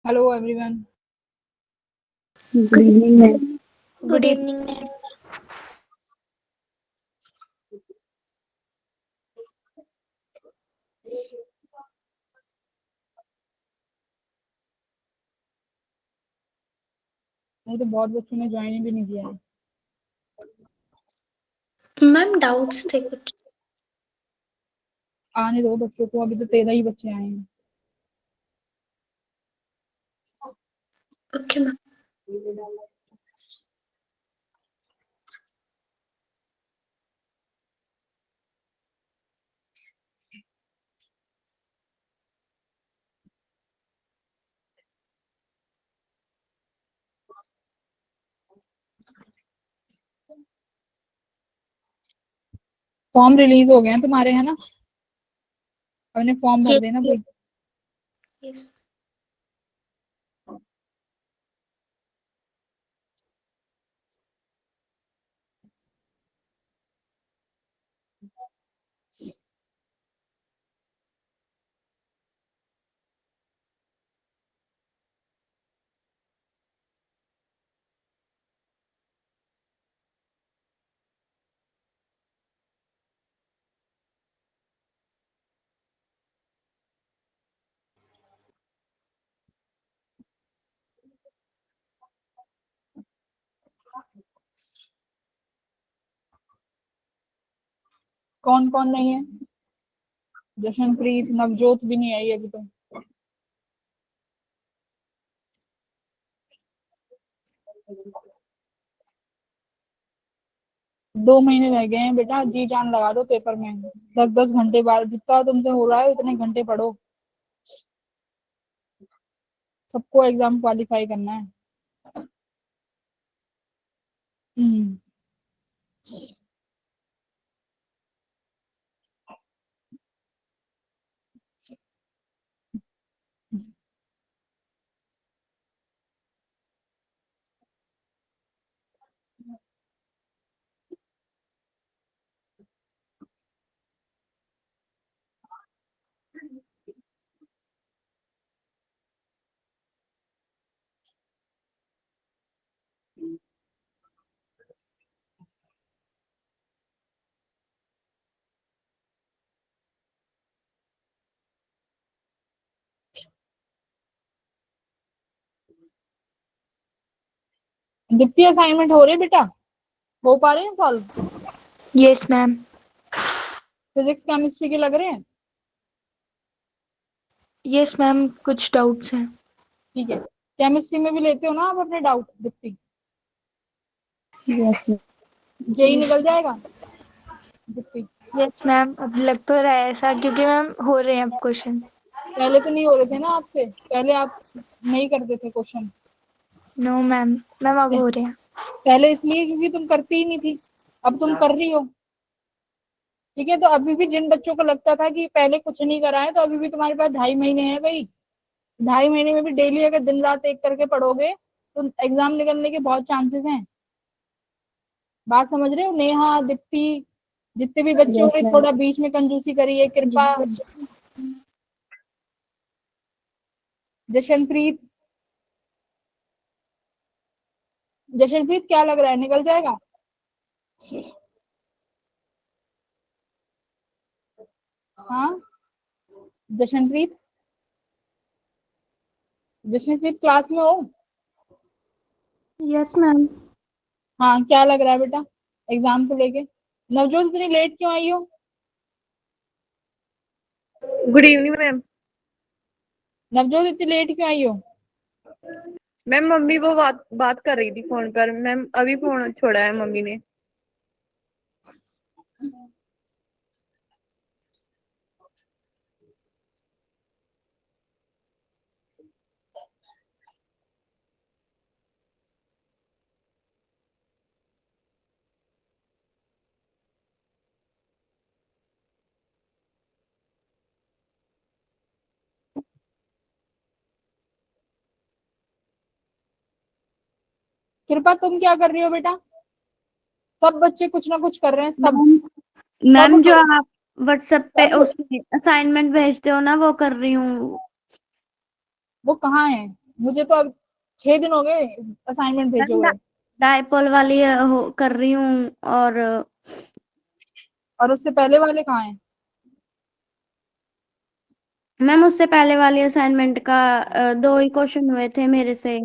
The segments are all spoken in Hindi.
Hello everyone. Good evening, ma'am. Good evening, ma'am. नहीं तो बहुत बच्चों ने ज्वाइन भी नहीं किया है। मैम डाउट्स थे कुछ। आने दो बच्चों को, अभी तो 13 ही बच्चे आए हैं। Okay ma'am. फॉर्म रिलीज हो गए हैं तुम्हारे, है ना? अपने फॉर्म भर देना कोई। यस। कौन कौन नहीं है? जशनप्रीत, नवजोत भी नहीं आई अभी तो। दो महीने रह गए हैं बेटा, जी जान लगा दो पेपर में। 10-10 घंटे बाद जितना तुमसे हो रहा है उतने घंटे पढ़ो। सबको एग्जाम क्वालिफाई करना है। हम्म। दीप्ति, असाइनमेंट हो रहे बेटा? हो पा रहे हैं solve? Yes ma'am. Physics chemistry के लग रहे हैं? यस मैम, कुछ डाउट्स हैं। ठीक है। केमिस्ट्री में भी लेते हो ना आप अपने doubt Deepti? Yes, ma'am. JEE निकल जाएगा दीप्ति? यस मैम, अब लग तो रहा है ऐसा क्योंकि मैम हो रहे हैं अब क्वेश्चन। पहले तो नहीं हो रहे थे ना आपसे, पहले आप नहीं करते थे क्वेश्चन। नो मैम, मैम अब हो रहे हैं। पहले इसलिए क्योंकि तुम करती ही नहीं थी, अब तुम कर रही हो। ठीक है, तो अभी भी जिन बच्चों को लगता था कि पहले कुछ नहीं करा है, तो अभी भी तुम्हारे पास 2.5 महीने हैं भाई। 2.5 महीने में भी डेली अगर दिन रात एक करके पढ़ोगे तो एग्जाम निकलने के बहुत चांसेस हैं। बात समझ रहे हो? नेहा, दीप्ति, जितने भी बच्चे Yes, होंगे, ma'am. थोड़ा बीच में कंजूसी करिए। कृपा, जशनप्रीत, जशनप्रीत क्या लग रहा है, निकल जाएगा? हाँ जशनप्रीत, जशनप्रीत क्लास में हो? Yes ma'am. हाँ, क्या लग रहा है बेटा एग्जाम को लेके? नवजोत, इतनी लेट क्यों आई हो? Good evening ma'am. नवजोत, इतनी लेट क्यों आई हो? मैम मम्मी वो बात कर रही थी फोन पर। मैम अभी फोन छोड़ा है मम्मी ने। कृपा, तुम क्या कर रही हो बेटा? सब बच्चे कुछ ना कुछ कर रहे हैं, सब सब मैम जो करो, आप व्हाट्सएप पे सब। उसमें असाइनमेंट भेजते हो ना वो कर रही हूँ। वो कहाँ है? मुझे तो अब 6 दिन हो गए असाइनमेंट भेजे हुए। डायपोल वाली कर रही हूँ और उससे पहले वाले कहाँ हैं? मैम उससे पहले वाली असाइनमेंट का 2 ही क्वेश्चन हुए थे मेरे से।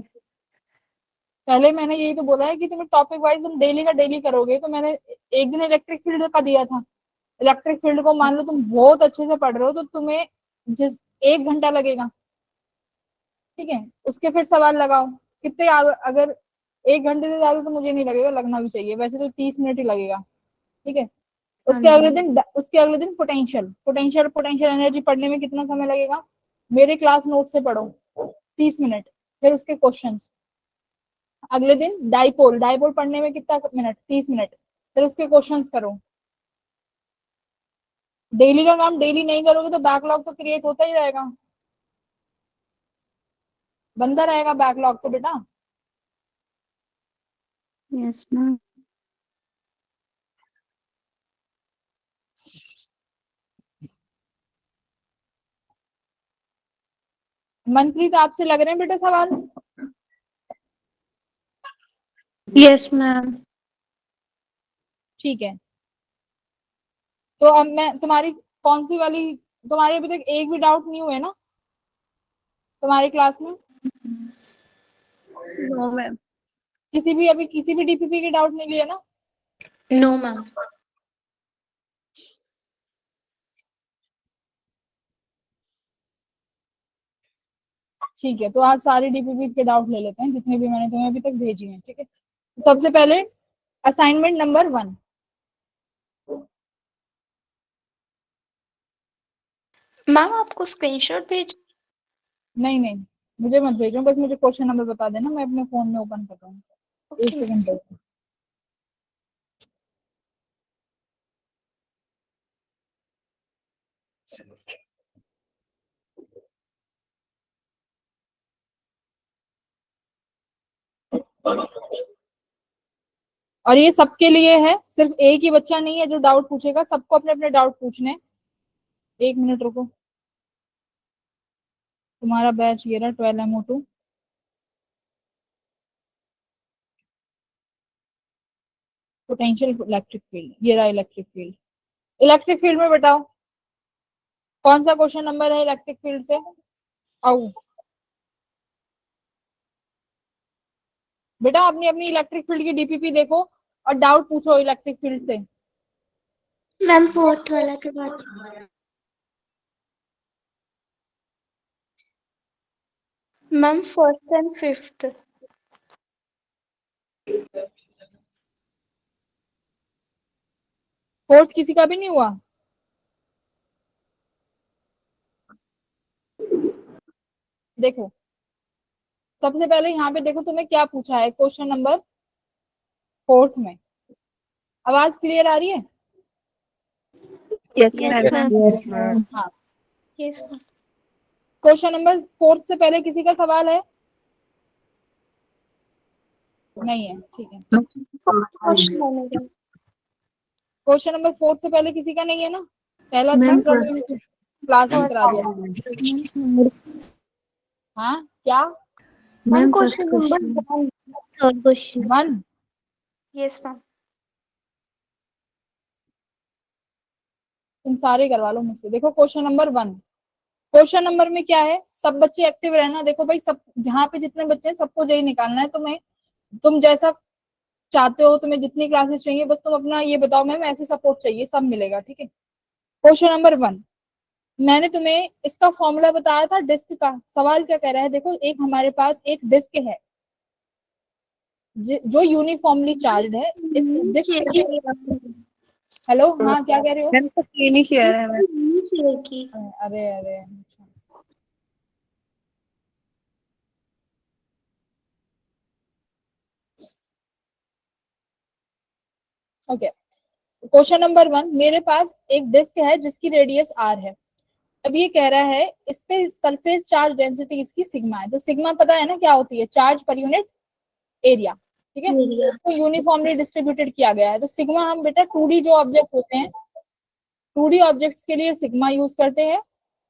पहले मैंने यही तो बोला है कि तुम्हें टॉपिक वाइज तुम डेली का डेली करोगे। तो मैंने एक दिन इलेक्ट्रिक फील्ड का दिया था। इलेक्ट्रिक फील्ड को मान लो तुम बहुत अच्छे से पढ़ रहे हो तो तुम्हें जिस 1 घंटा लगेगा, ठीक है, उसके फिर सवाल लगाओ। कितने अगर 1 घंटे से ज्यादा तो मुझे नहीं लगेगा, लगना भी चाहिए, वैसे तो 30 मिनट ही लगेगा, ठीक है। हाँ जी। उसके अगले दिन पोटेंशियल एनर्जी पढ़ने में कितना समय लगेगा? मेरे क्लास नोट से पढ़ो, 30 मिनट। फिर उसके क्वेश्चंस। अगले दिन डाइपोल डाइपोल पढ़ने में कितना मिनट? 30 मिनट। फिर उसके क्वेश्चंस करो। डेली का काम डेली नहीं करोगे तो बैकलॉग तो क्रिएट होता ही रहेगा, बनता रहेगा बैकलॉग तो बेटा। Yes ma'am. मनप्रीत आपसे लग रहे हैं बेटा सवाल? Yes ma'am. ठीक है, तो अब मैं तुम्हारी कौन सी वाली, तुम्हारे अभी तक एक भी डाउट नहीं हुए ना तुम्हारी क्लास में? No ma'am. किसी भी डीपीपी के डाउट नहीं लिए ना? No ma'am. ठीक है, तो आज सारे डीपीपी के डाउट ले लेते हैं जितने भी मैंने तुम्हें अभी तक भेजी हैं, ठीक है। तो सबसे पहले असाइनमेंट नंबर 1। मैम आपको स्क्रीनशॉट भेज। नहीं नहीं, मुझे मत भेजो, बस मुझे क्वेश्चन नंबर बता देना, मैं अपने फोन में ओपन कर रहा हूँ। एक ओके मैम। सेकंड दो। और ये सबके लिए है, सिर्फ एक ही बच्चा नहीं है जो डाउट पूछेगा, सबको अपने अपने डाउट पूछने। 1 मिनट रुको। तुम्हारा बैच ये रहा 12MO2। पोटेंशियल इलेक्ट्रिक फील्ड, ये रहा इलेक्ट्रिक फील्ड। इलेक्ट्रिक फील्ड में बताओ कौन सा क्वेश्चन नंबर है इलेक्ट्रिक फील्ड से? आओ बेटा, अपनी अपनी इलेक्ट्रिक फील्ड की डीपीपी देखो और डाउट पूछो इलेक्ट्रिक फील्ड से। मैम फोर्थ वाला के बाद। Ma'am first and fifth. Fourth किसी का भी नहीं हुआ? देखो सबसे पहले यहाँ पे देखो तुम्हें क्या पूछा है क्वेश्चन नंबर 4 में। आवाज क्लियर आ रही है? Yes yes ma'am. मैम। हाँ। Yes ma'am. क्वेश्चन नंबर 4 से पहले किसी का सवाल है? नहीं है, ठीक है। क्वेश्चन नंबर 4 से पहले किसी का नहीं है ना? पहला तीसरा क्लास में करा दिया। हाँ क्या? Ma'am question number third question. 1। Yes ma'am. तुम सारे करवा लो मुझसे। देखो क्वेश्चन नंबर 1, क्वेश्चन नंबर में क्या है, सब बच्चे एक्टिव रहना। देखो भाई, सब जहाँ पे जितने बच्चे हैं सबको यही निकालना है तुम्हें। तुम जैसा चाहते हो, तुम्हें जितनी क्लासेस चाहिए, बस तुम अपना ये बताओ मैम ऐसे सपोर्ट चाहिए, सब मिलेगा, ठीक है। क्वेश्चन नंबर 1, मैंने तुम्हें इसका फॉर्मूला बताया था डिस्क का। सवाल क्या कह रहा है, देखो एक हमारे पास एक डिस्क है जो यूनिफॉर्मली चार्ज है। इस डिस्क की, हेलो, हाँ क्या कह रहे हो? मैम तो स्क्रीन ही शेयर है मैम। अरे अरे अच्छा। ओके, क्वेश्चन नंबर 1, मेरे पास एक डिस्क है जिसकी रेडियस r है। अब ये कह रहा है इस पे सरफेस चार्ज डेंसिटी इसकी सिग्मा है। तो सिग्मा पता है ना क्या होती है? चार्ज पर यूनिट एरिया, ठीक है। इसको यूनिफॉर्मली डिस्ट्रीब्यूटेड किया गया है। तो सिग्मा हम बेटा 2D जो ऑब्जेक्ट होते हैं, 2D ऑब्जेक्ट्स के लिए सिग्मा यूज करते हैं।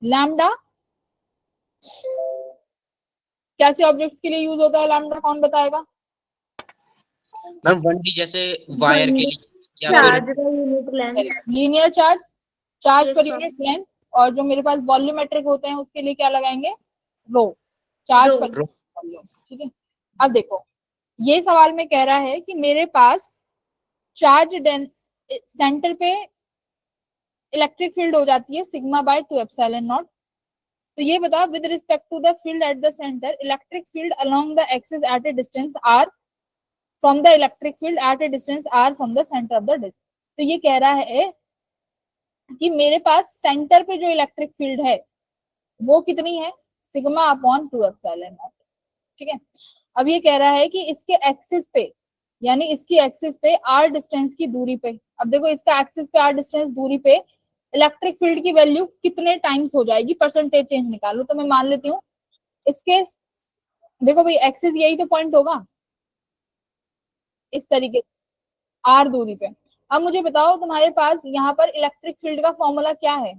लैम्डा कैसे ऑब्जेक्ट्स के लिए यूज होता है लैम्डा, कौन बताएगा? मैम 1D जैसे वायर के लिए या फिर चार्ज का unit length. Linear charge, charge Yes, पर ma'am. यूनिट लेंथ, और जो मेरे पास वॉल्यूमेट्रिक होते हैं उसके लिए क्या लगाएंगे? रो, चार्ज Rho. पर वॉल्यूम। ठीक है, अब देखो ये सवाल में कह रहा है कि मेरे पास चार्ज सेंटर पे इलेक्ट्रिक फील्ड हो जाती है सिग्मा बाय 2 एप्सिलॉन नॉट। तो ये बता with respect to the field at the centre electric field along the axis at a distance r from the electric field at a distance r from the centre of the disc. तो ये कह रहा है कि मेरे पास सेंटर पे जो इलेक्ट्रिक फील्ड है वो कितनी है? Sigma upon 2 epsilon not. ठीक है, अब ये कह रहा है कि इसके एक्सिस पे, यानी इसकी एक्सिस पे आर डिस्टेंस की दूरी पे, अब देखो इसका एक्सिस पे आर डिस्टेंस दूरी पे इलेक्ट्रिक फील्ड की वैल्यू कितने टाइम्स हो जाएगी, परसेंटेज चेंज निकालो। तो मैं मान लेती हूँ इसके, देखो भाई एक्सिस यही तो पॉइंट होगा इस तरीके से आर दूरी पे। अब मुझे बताओ तुम्हारे पास यहाँ पर इलेक्ट्रिक फील्ड का फॉर्मूला क्या है?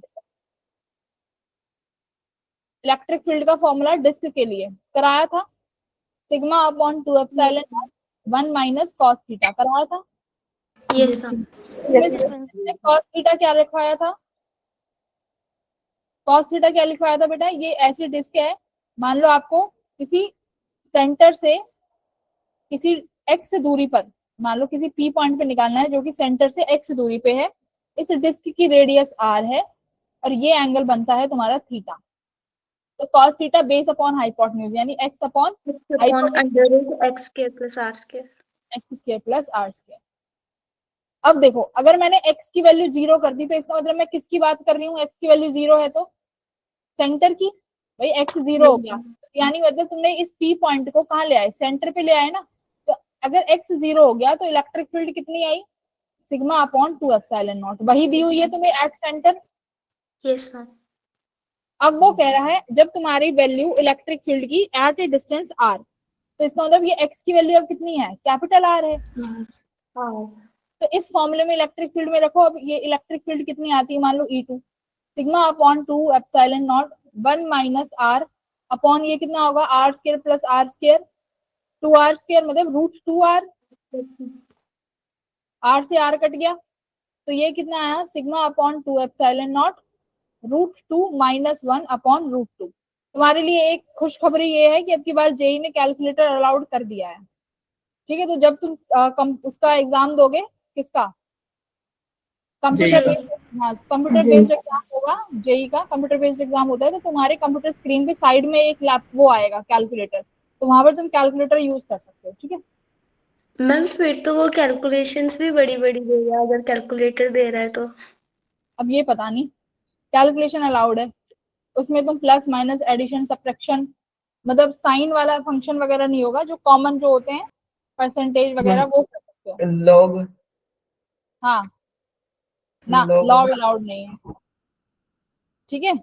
इलेक्ट्रिक फील्ड का फॉर्मूला डिस्क के लिए कराया था, sigma upon 2 epsilon not 1 minus cos theta कराया था। Yes, ma'am. इसमें कॉस थीटा क्या लिखवाया था? कॉस थीटा क्या लिखवाया था बेटा? ये ऐसी डिस्क है, मान लो आपको किसी सेंटर से किसी एक्स दूरी पर, मान लो किसी पी पॉइंट पे निकालना है जो कि सेंटर से एक्स दूरी पे है, इस डिस्क की रेडियस आर है और ये एंगल बनता है तुम्हारा थीटा। तो cos theta base upon hypotenuse यानी x upon Upon under root x square plus r square. X square plus r square. अब देखो अगर मैंने x की वैल्यू 0 कर दी तो इसका मतलब मैं किसकी बात कर रही हूँ? x की वैल्यू 0 है तो सेंटर की, भाई x 0 हो गया यानी मतलब तुमने इस p पॉइंट को कहाँ ले आए? सेंटर पे ले आए ना। तो अगर x 0 हो गया तो इलेक्ट्रिक फील्ड कितनी आई? सिग्मा अपॉन 2 एप्सिलॉन नॉट, वही दी हुई है तुम्हें एट सेंटर। Yes, ma'am. अब वो कह रहा है जब तुम्हारी वैल्यू इलेक्ट्रिक फील्ड की एट ए डिस्टेंस आर, तो इसका मतलब ये x की वैल्यू अब कितनी है? कैपिटल आर है। तो इस फॉर्मूले में इलेक्ट्रिक फील्ड में रखो, अब ये इलेक्ट्रिक फील्ड कितनी आती है? मान लो E2 sigma upon 2 epsilon not 1 minus r upon ये कितना होगा? R square plus r square, 2r square मतलब रूट 2r, आर से आर कट गया तो ये कितना आया? Sigma upon 2 epsilon not root 2 minus 1 upon root 2। तुम्हारे लिए एक खुशखबरी ये है कि अब की बार जेई ने कैलकुलेटर अलाउड कर दिया है। ठीक है, तो जब तुम उसका एग्जाम दोगे, किसका? कंप्यूटर बेस्ड, हाँ कंप्यूटर बेस्ड एग्जाम होगा जेई का, कंप्यूटर बेस्ड एग्जाम होता है तो तुम्हारे कंप्यूटर स्क्रीन पे साइड में एक लैप वो आएगा कैलकुलेटर, तो वहां पर तुम कैलकुलेटर यूज कर सकते हो। ठीक है, मैम फिर तो वो कैलकुलेशंस भी बड़ी बड़ी देगा अगर कैलकुलेटर दे रहा है तो। अब ये पता नहीं, कैलकुलेशन अलाउड है, उसमें तुम प्लस माइनस एडिशन सब्ट्रैक्शन मतलब साइन वाला फंक्शन वगैरह नहीं होगा, जो कॉमन जो होते हैं परसेंटेज वगैरह वो कर सकते हो। लॉग, हाँ ना, लॉग अलाउड नहीं है। ठीक है,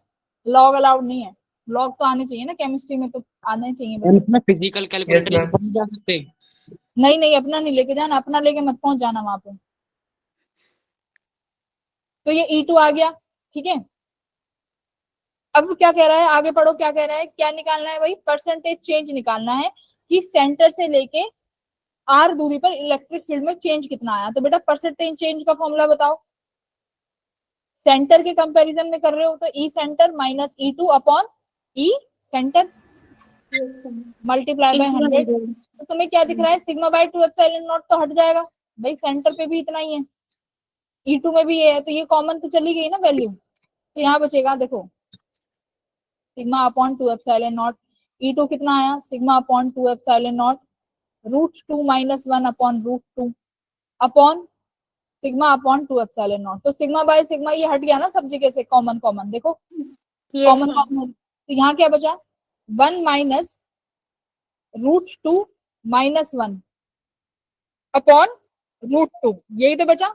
लॉग अलाउड नहीं है, लॉग तो आने चाहिए ना, केमिस्ट्री में तो आने चाहिए मैम बच्चे। इसमें फिजिकल कैलकुलेटर ma'am. लेकर नहीं जा सकते? नहीं नहीं, अपना नहीं लेके जाना, अपना लेके मत पहुंच जाना वहां पे। तो ये E2 आ गया। ठीक है, अब क्या कह रहा है? आगे पढ़ो, क्या कह रहा है? क्या निकालना है भाई? परसेंटेज चेंज निकालना है कि सेंटर से लेके आर दूरी पर इलेक्ट्रिक फील्ड में चेंज कितना आया। तो बेटा परसेंटेज चेंज का फॉर्मूला बताओ। सेंटर के कंपैरिजन में कर रहे हो तो E centre minus E2 upon E centre multiply by 100। तो तुम्हें क्या दिख रहा है? सिग्मा बाय 2 एप्सिलॉन नॉट तो हट जाएगा भाई, सेंटर पे भी इतना ही है, E2 में भी ये है, तो ये कॉमन तो चली गई ना वैल्यू। तो यहाँ बचेगा देखो sigma upon 2 epsilon not, E2 कितना आया? Sigma upon 2 epsilon not root 2 minus 1 upon root 2 upon sigma upon 2 epsilon not. तो सिग्मा बाय सिग्मा ये हट गया ना सब जगह से, कॉमन कॉमन देखो, Yes, कॉमन ma'am. कॉमन। तो यहाँ क्या बचा? 1 minus root 2 minus 1 upon root 2, यही तो बचा।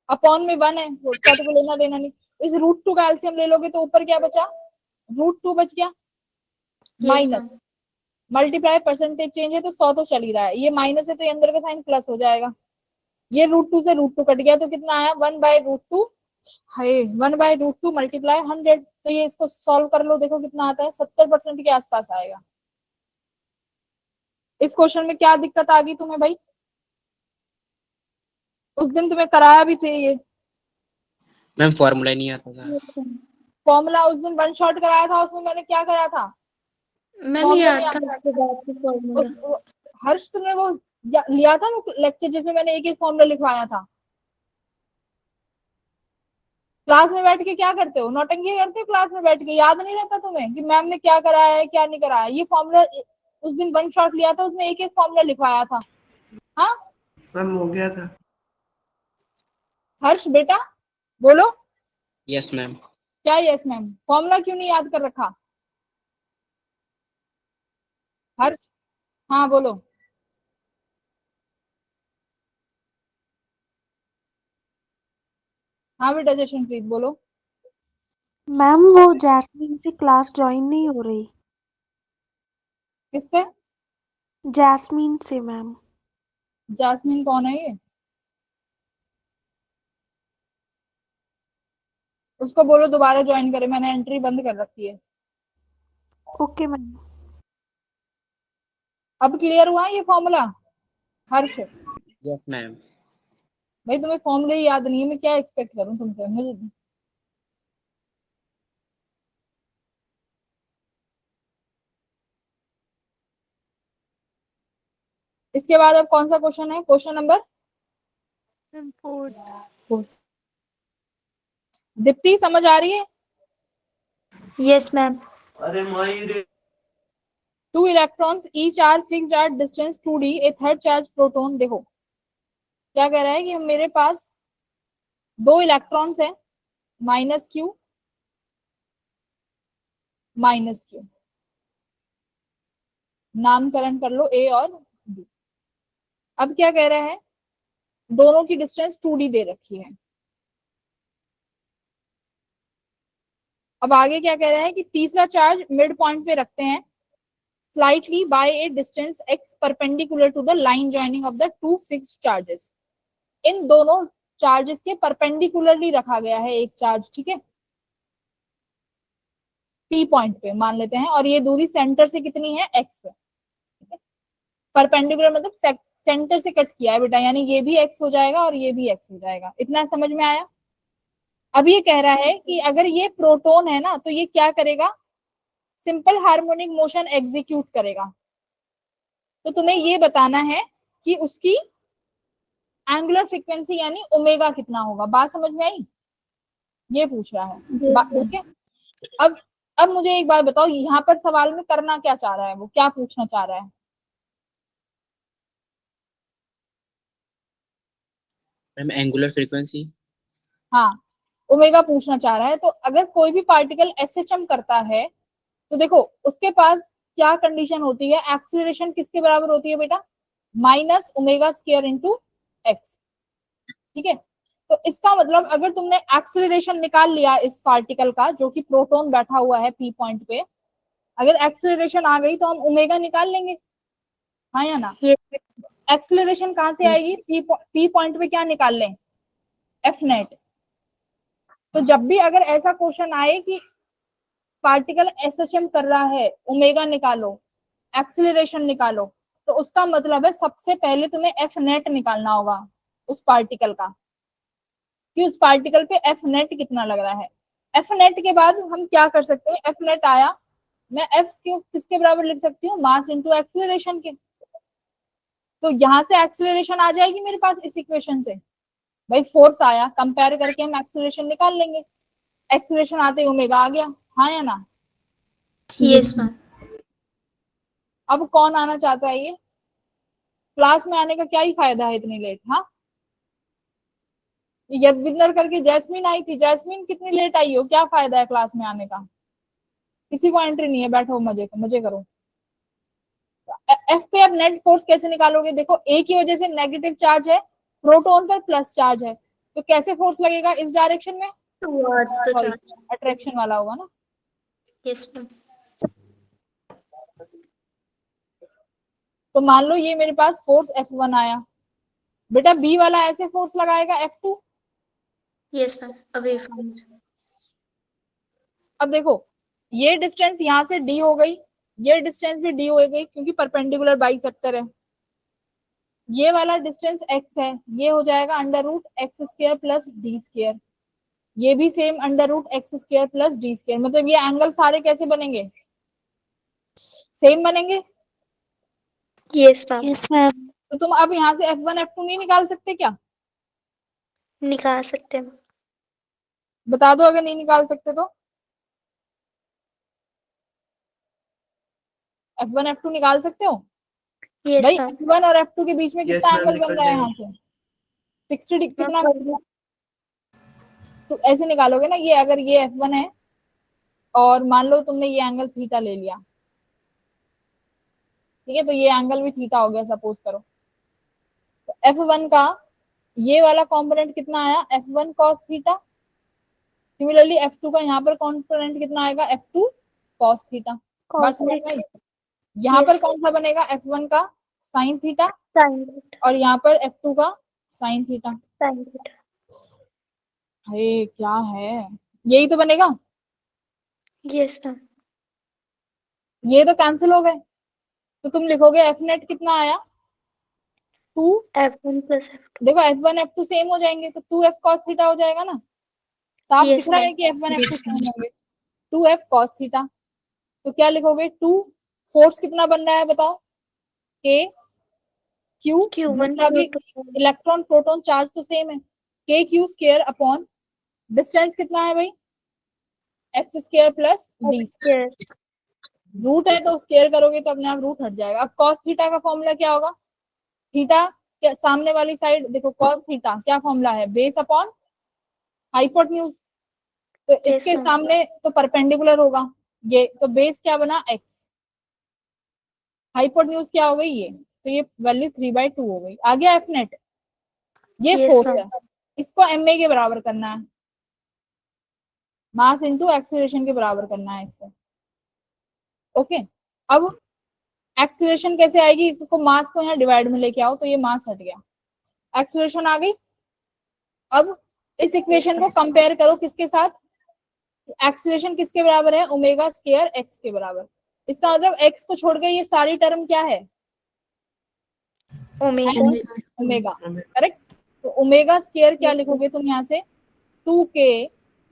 अपॉन में 1 है, उसका तो कोई लेना देना नहीं। इस रूट 2 का एलसीएम ले लोगे तो ऊपर क्या बचा? रूट 2 बच गया Yes, minus ma'am. Multiply percentage change है तो 100 तो चल ही रहा है, ये माइनस है तो ये अंदर का साइन प्लस हो जाएगा। ये रूट 2 से रूट 2 कट गया तो कितना आया? 1 बाय रूट 2 है, 1 बाय रूट 2 मल्टीप्लाई 100। तो ये इसको सॉल्व कर लो, देखो कितना आता है, 70% के आसपास आएगा। इस क्वेश्चन में क्या दिक्कत आ गई तुम्हें भाई? उस दिन तुम्हें कराया भी थे ये मैम फॉर्मूला नहीं आता था। फॉर्मूला, उस दिन वन शॉट कराया था, उसमें मैंने क्या करा था? मैम फॉर्मूला याद नहीं था आता। आपके बात की फॉर्मूला। हर्ष तुमने वो लिया था ना लेक्चर जिसमें मैंने एक एक फॉर्मूला लिखवाया था? क्लास में बैठ के क्या करते हो? नौटंकी करते हो क्लास में बैठ के? याद नहीं रहता तुम्हें कि मैम ने क्या कराया है क्या नहीं कराया? ये फॉर्मूला उस दिन वन शॉट लिया था, उसमें एक एक फॉर्मूला लिखवाया था। हाँ मैम हो गया था। हर्ष बेटा बोलो। Yes ma'am. क्या यस मैम? फॉर्मूला क्यों नहीं याद कर रखा हर्ष? हाँ बोलो। हाँ बेटा जशनप्रीत बोलो। मैम वो जैस्मीन से क्लास ज्वाइन नहीं हो रही। किससे? जैस्मीन से मैम। जासमीन कौन है ये? उसको बोलो दोबारा ज्वाइन करे, मैंने एंट्री बंद कर रखी है। Okay ma'am. अब क्लियर हुआ ये फॉर्मूला हर्ष? Yes ma'am. भाई तुम्हें फॉर्मूले ही याद नहीं है, मैं क्या एक्सपेक्ट करूं तुमसे? मुझे इसके बाद अब कौन सा क्वेश्चन है? Question number ma'am 4। दीप्ति समझ आ रही है? Yes ma'am. Two electrons each are fixed at distance 2d a third charge proton. देखो क्या कह रहा है कि मेरे पास दो इलेक्ट्रॉन्स है, -q -q, नामकरण कर लो ए और बी। अब क्या कह रहा है? दोनों की डिस्टेंस 2d दे रखी है। अब आगे क्या कह रहा है कि तीसरा चार्ज मिड पॉइंट पे रखते हैं slightly by a distance x perpendicular to the line joining of the two fixed charges। इन दोनों चार्जेस के परपेंडिकुलरली रखा गया है एक चार्ज, ठीक है, P पॉइंट पे मान लेते हैं, और ये दूरी सेंटर से कितनी है? x पे। परपेंडिकुलर मतलब सेंटर से कट किया है बेटा, यानी ये भी x हो जाएगा और ये भी x हो जाएगा। इतना समझ में आया? अब ये कह रहा है कि अगर ये प्रोटॉन है ना तो ये क्या करेगा? सिंपल हार्मोनिक मोशन एग्जीक्यूट करेगा। तो तुम्हें ये बताना है कि उसकी एंगुलर फ्रीक्वेंसी यानी ओमेगा कितना होगा। बात समझ में आई? ये पूछ रहा है, ठीक है। अब मुझे एक बात बताओ, यहाँ पर सवाल में करना क्या चाह रहा है? वो क्या पूछना चाह रहा है? Ma'am angular frequency. हाँ ओमेगा पूछना चाह रहा है। तो अगर कोई भी पार्टिकल एसएचएम करता है तो देखो उसके पास क्या कंडीशन होती है? एक्सीलरेशन किसके बराबर होती है बेटा? -ω² इंटू एक्स, ठीक है। तो इसका मतलब अगर तुमने एक्सीलरेशन निकाल लिया इस पार्टिकल का, जो कि प्रोटॉन बैठा हुआ है पी पॉइंट पे, अगर एक्सीलरेशन आ गई तो हम ओमेगा निकाल लेंगे, हाँ या ना? एक्सीलरेशन कहां से आएगी? पी पॉइंट पे क्या निकाल लें? F net. तो जब भी अगर ऐसा क्वेश्चन आए कि पार्टिकल एसएचएम कर रहा है, ओमेगा निकालो, एक्सीलरेशन निकालो, तो उसका मतलब है सबसे पहले तुम्हें एफ नेट निकालना होगा उस पार्टिकल का, कि उस पार्टिकल पे एफ नेट कितना लग रहा है। एफ नेट के बाद हम क्या कर सकते हैं? एफ नेट आया, मैं एफ क्यू किसके बराबर लिख सकती हूँ? मास इंटू एक्सीलरेशन के। तो यहाँ से एक्सीलरेशन आ जाएगी मेरे पास इस इक्वेशन से। भाई फोर्स आया, कंपेयर करके हम एक्सीलरेशन निकाल लेंगे। एक्सीलरेशन आते ही ओमेगा आ गया, हाँ या ना? Yes ma'am. अब कौन आना चाहता है? ये क्लास में आने का क्या ही फायदा है इतनी लेट? हाँ यदविंदर करके जैस्मिन आई थी, जैस्मिन कितनी लेट आई हो? क्या फायदा है क्लास में आने का? किसी को एंट्री नहीं है, बैठो मजे करो। एफ पे अब नेट फोर्स कैसे निकालोगे? देखो ए की वजह से नेगेटिव चार्ज है, प्रोटॉन पर प्लस चार्ज है, तो कैसे फोर्स लगेगा इस डायरेक्शन में? Towards the sorry charge. Attraction वाला होगा ना। Yes ma'am. तो मान लो ये मेरे पास फोर्स F1 आया, बेटा बी वाला ऐसे फोर्स लगाएगा F2। Yes ma'am. Away from. अब देखो ये डिस्टेंस यहाँ से d हो गई, ये डिस्टेंस भी डी हो गई क्योंकि परपेंडिकुलर बाइसेक्टर है। ये वाला डिस्टेंस x है, ये हो जाएगा under root x square plus d square. ये भी same under root x square plus d square. मतलब ये एंगल सारे कैसे बनेंगे, सेम बनेंगे। Yes ma'am. तो तुम अब यहाँ से F1 F2 नहीं निकाल सकते क्या? निकाल सकते हैं। बता दो अगर नहीं निकाल सकते तो। F1 F2 निकाल सकते हो यस भाई? मैम। F1 और F2 के बीच में कितना एंगल बन रहा है यहाँ से? 60 डिग्री कितना? तो ऐसे निकालोगे ना, ये अगर ये F1 है और मान लो तुमने ये एंगल थीटा ले लिया, ठीक है, तो ये एंगल भी थीटा हो गया सपोज करो। तो F1 का ये वाला कंपोनेंट कितना आया? F1 cos theta. Similarly F2 का यहाँ पर कंपोनेंट कितना आएगा? F2 cos theta. बात समझ में आई? यहाँ पर कौन सा बनेगा? F1 का sin थीटा और यहाँ पर F2 का sin थीटा। अरे क्या है, यही तो बनेगा। Yes ma'am. ये तो कैंसिल हो गए, तो तुम लिखोगे एफ नेट कितना आया? 2। F1 plus F2। देखो F1 F2 सेम हो जाएंगे तो 2f cos थीटा हो जाएगा ना। साफ Yes, दिख रहा है ma'am. कि F1 F2 सेम होंगे। 2f cos थीटा, तो क्या लिखोगे? 2 फोर्स कितना बन रहा है बताओ? K Q Q1 दूसरा भी इलेक्ट्रॉन प्रोटॉन चार्ज तो सेम है, K Q square upon distance कितना है भाई? x square plus d square. Root है तो स्क्वायर करोगे तो अपने आप रूट हट जाएगा। अब cos थीटा का फॉर्मूला क्या होगा? थीटा क्या सामने वाली साइड देखो, cos थीटा क्या फॉर्मूला है? Base upon hypotenuse. तो इसके ma'am. सामने तो परपेंडिकुलर होगा ये, तो बेस क्या बना? x। हाइपोटेन्यूज क्या हो गई? ये, तो ये वैल्यू 3/2 हो गई। आ गया एफ नेट। ये Yes, फोर्स ma'am. है, इसको ma के बराबर करना है, मास इनटू एक्सीलरेशन के बराबर करना है इसको। ओके, अब एक्सीलरेशन कैसे आएगी? इसको मास को यहाँ डिवाइड में लेके आओ तो ये मास हट गया, एक्सीलरेशन आ गई। अब इस इक्वेशन को कंपेयर करो किसके साथ? एक्सीलरेशन किसके बराबर है? ओमेगा स्क्वायर एक्स के बराबर। इसका मतलब एक्स को छोड़ के ये सारी टर्म क्या है? ओमेगा। Omega, correct. तो ओमेगा स्क्वायर क्या लिखोगे तुम यहाँ से? 2k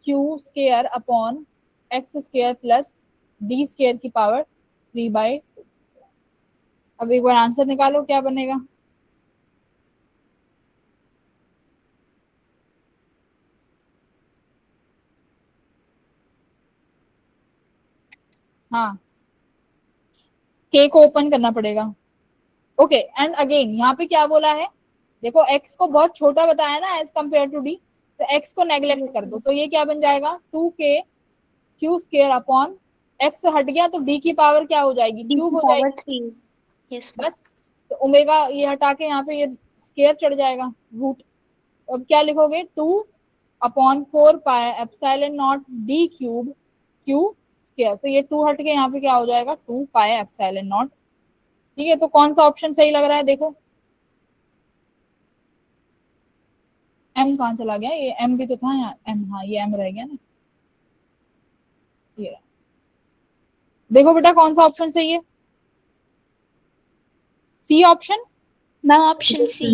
q square upon x square plus d square की पावर 3/2। अब एक बार आंसर निकालो क्या बनेगा? हाँ, k को ओपन करना पड़ेगा। ओके, एंड अगेन यहाँ पे क्या बोला है? देखो x को बहुत छोटा बताया ना एज कम्पेयर टू d, तो x को नेग्लेक्ट कर दो तो ये क्या बन जाएगा? 2k q square upon x हट गया तो d की पावर क्या हो जाएगी? क्यूब हो जाएगी। 3। यस बस, तो ओमेगा ये हटा के यहाँ पे ये स्क्वायर चढ़ जाएगा रूट। अब क्या लिखोगे? 2/4 pi epsilon not d cube q square. तो ये 2 हट के यहाँ पे क्या हो जाएगा? 2 पाई एप्सिलॉन नॉट। ठीक है, तो कौन सा ऑप्शन सही लग रहा है? देखो m कहाँ चला गया? ये m भी तो था यहाँ, m, हाँ ये m रह गया ना। ये देखो बेटा कौन सा ऑप्शन सही है? C option. Ma'am option C.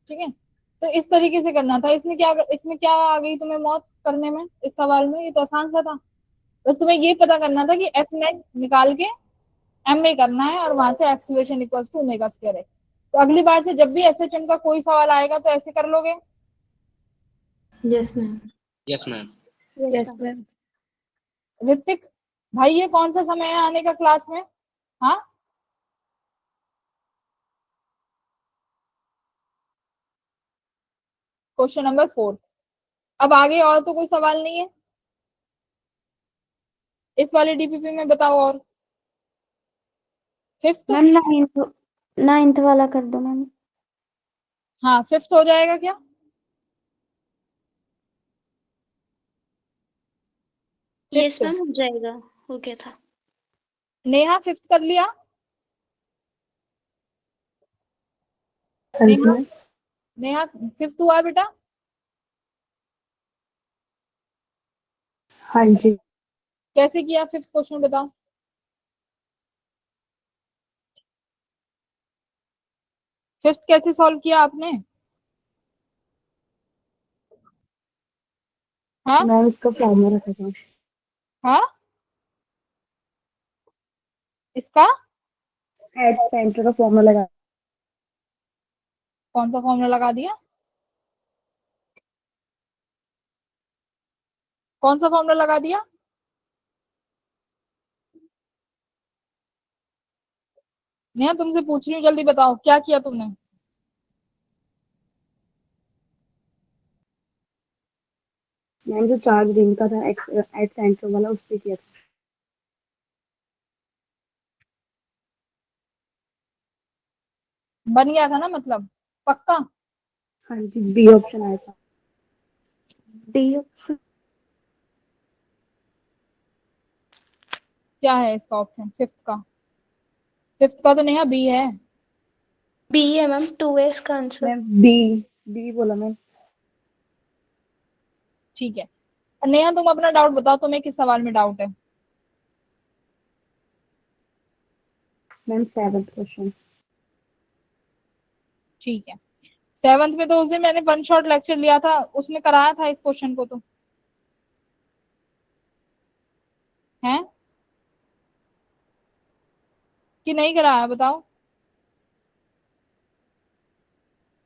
ठीक है, तो इस तरीके से करना था। इसमें क्या आ गई तुम्हें मौत करने में इस सवाल में? ये तो आसान सा था, बस तुम्हें ये पता करना था कि एफ नेट निकाल के एम ए करना है और वहां से acceleration equals to omega square x. तो अगली बार से जब भी एसएचएम का कोई सवाल आएगा तो ऐसे कर लोगे। Yes ma'am. Yes ma'am. Hrithik भाई, ये कौन सा समय है आने का क्लास में? हाँ, क्वेश्चन नंबर 4। अब आगे और तो कोई सवाल नहीं है इस वाले डीपीपी में, बताओ। और फिफ्थ? मैम नाइन्थ वाला कर दो मैम। हाँ, फिफ्थ हो जाएगा क्या? यस मैम हो जाएगा, हो गया था। नेहा फिफ्थ कर लिया? नेहा फिफ्थ हुआ बेटा? हाँ जी। कैसे किया फिफ्थ क्वेश्चन बताओ? फिफ्थ कैसे सॉल्व किया आपने? हाँ मैम इसका फॉर्मूला रखा था। हाँ, इसका एट सेंटर का फॉर्मूला लगा। कौन सा फॉर्मूला लगा दिया? कौन सा फॉर्मूला लगा दिया? नेहा तुमसे पूछ रही हूँ, जल्दी बताओ क्या किया तुमने? मैम जो चार्ज रिंग का था एट सेंटर वाला उससे किया था। बन गया था ना, मतलब पक्का? हाँ जी, बी ऑप्शन आया था। D option. क्या है इसका ऑप्शन फिफ्थ का? फिफ्थ का तो नेहा बी है। बी है मैम, 2 है इसका आंसर। मैम बी, बी बोला मैम। ठीक है, नेहा तुम अपना डाउट बताओ, तुम्हें किस सवाल में डाउट है? Ma'am seventh question. ठीक है, सेवंथ में तो उस दिन मैंने वन शॉट लेक्चर लिया था, उसमें कराया था इस क्वेश्चन को तो, है कि नहीं कराया बताओ?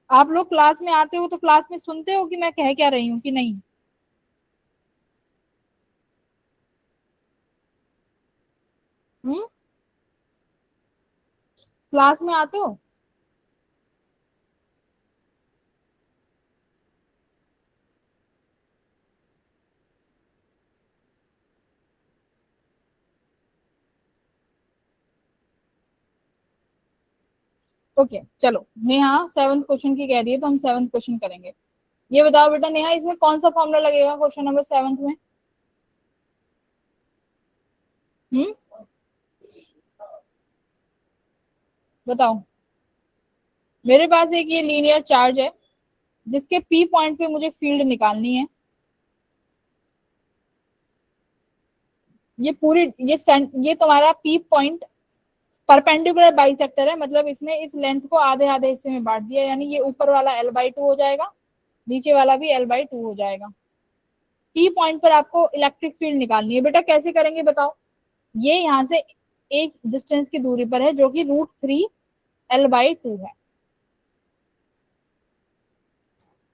आप लोग क्लास में आते हो तो क्लास में सुनते हो कि मैं कह क्या रही हूँ कि नहीं? हम्म, क्लास में आते हो? ओके चलो, नेहा सेवंथ क्वेश्चन की कह रही है तो हम सेवंथ क्वेश्चन करेंगे। ये बताओ बेटा नेहा, इसमें कौन सा फॉर्मूला लगेगा क्वेश्चन नंबर सेवंथ में? हम्म, बताओ। मेरे पास एक ये लीनियर चार्ज है जिसके पी पॉइंट पे मुझे फील्ड निकालनी है। ये पूरी ये तुम्हारा पी पॉइंट परपेंडिकुलर बाइसेक्टर है, मतलब इसने इस लेंथ को आधे आधे हिस्से में बांट दिया, यानी ये ऊपर वाला L/2 हो जाएगा, नीचे वाला भी L/2 हो जाएगा। पी पॉइंट पर आपको इलेक्ट्रिक फील्ड निकालनी है बेटा, कैसे करेंगे बताओ? ये यहाँ से एक डिस्टेंस की दूरी पर है जो कि √3 L/2 है।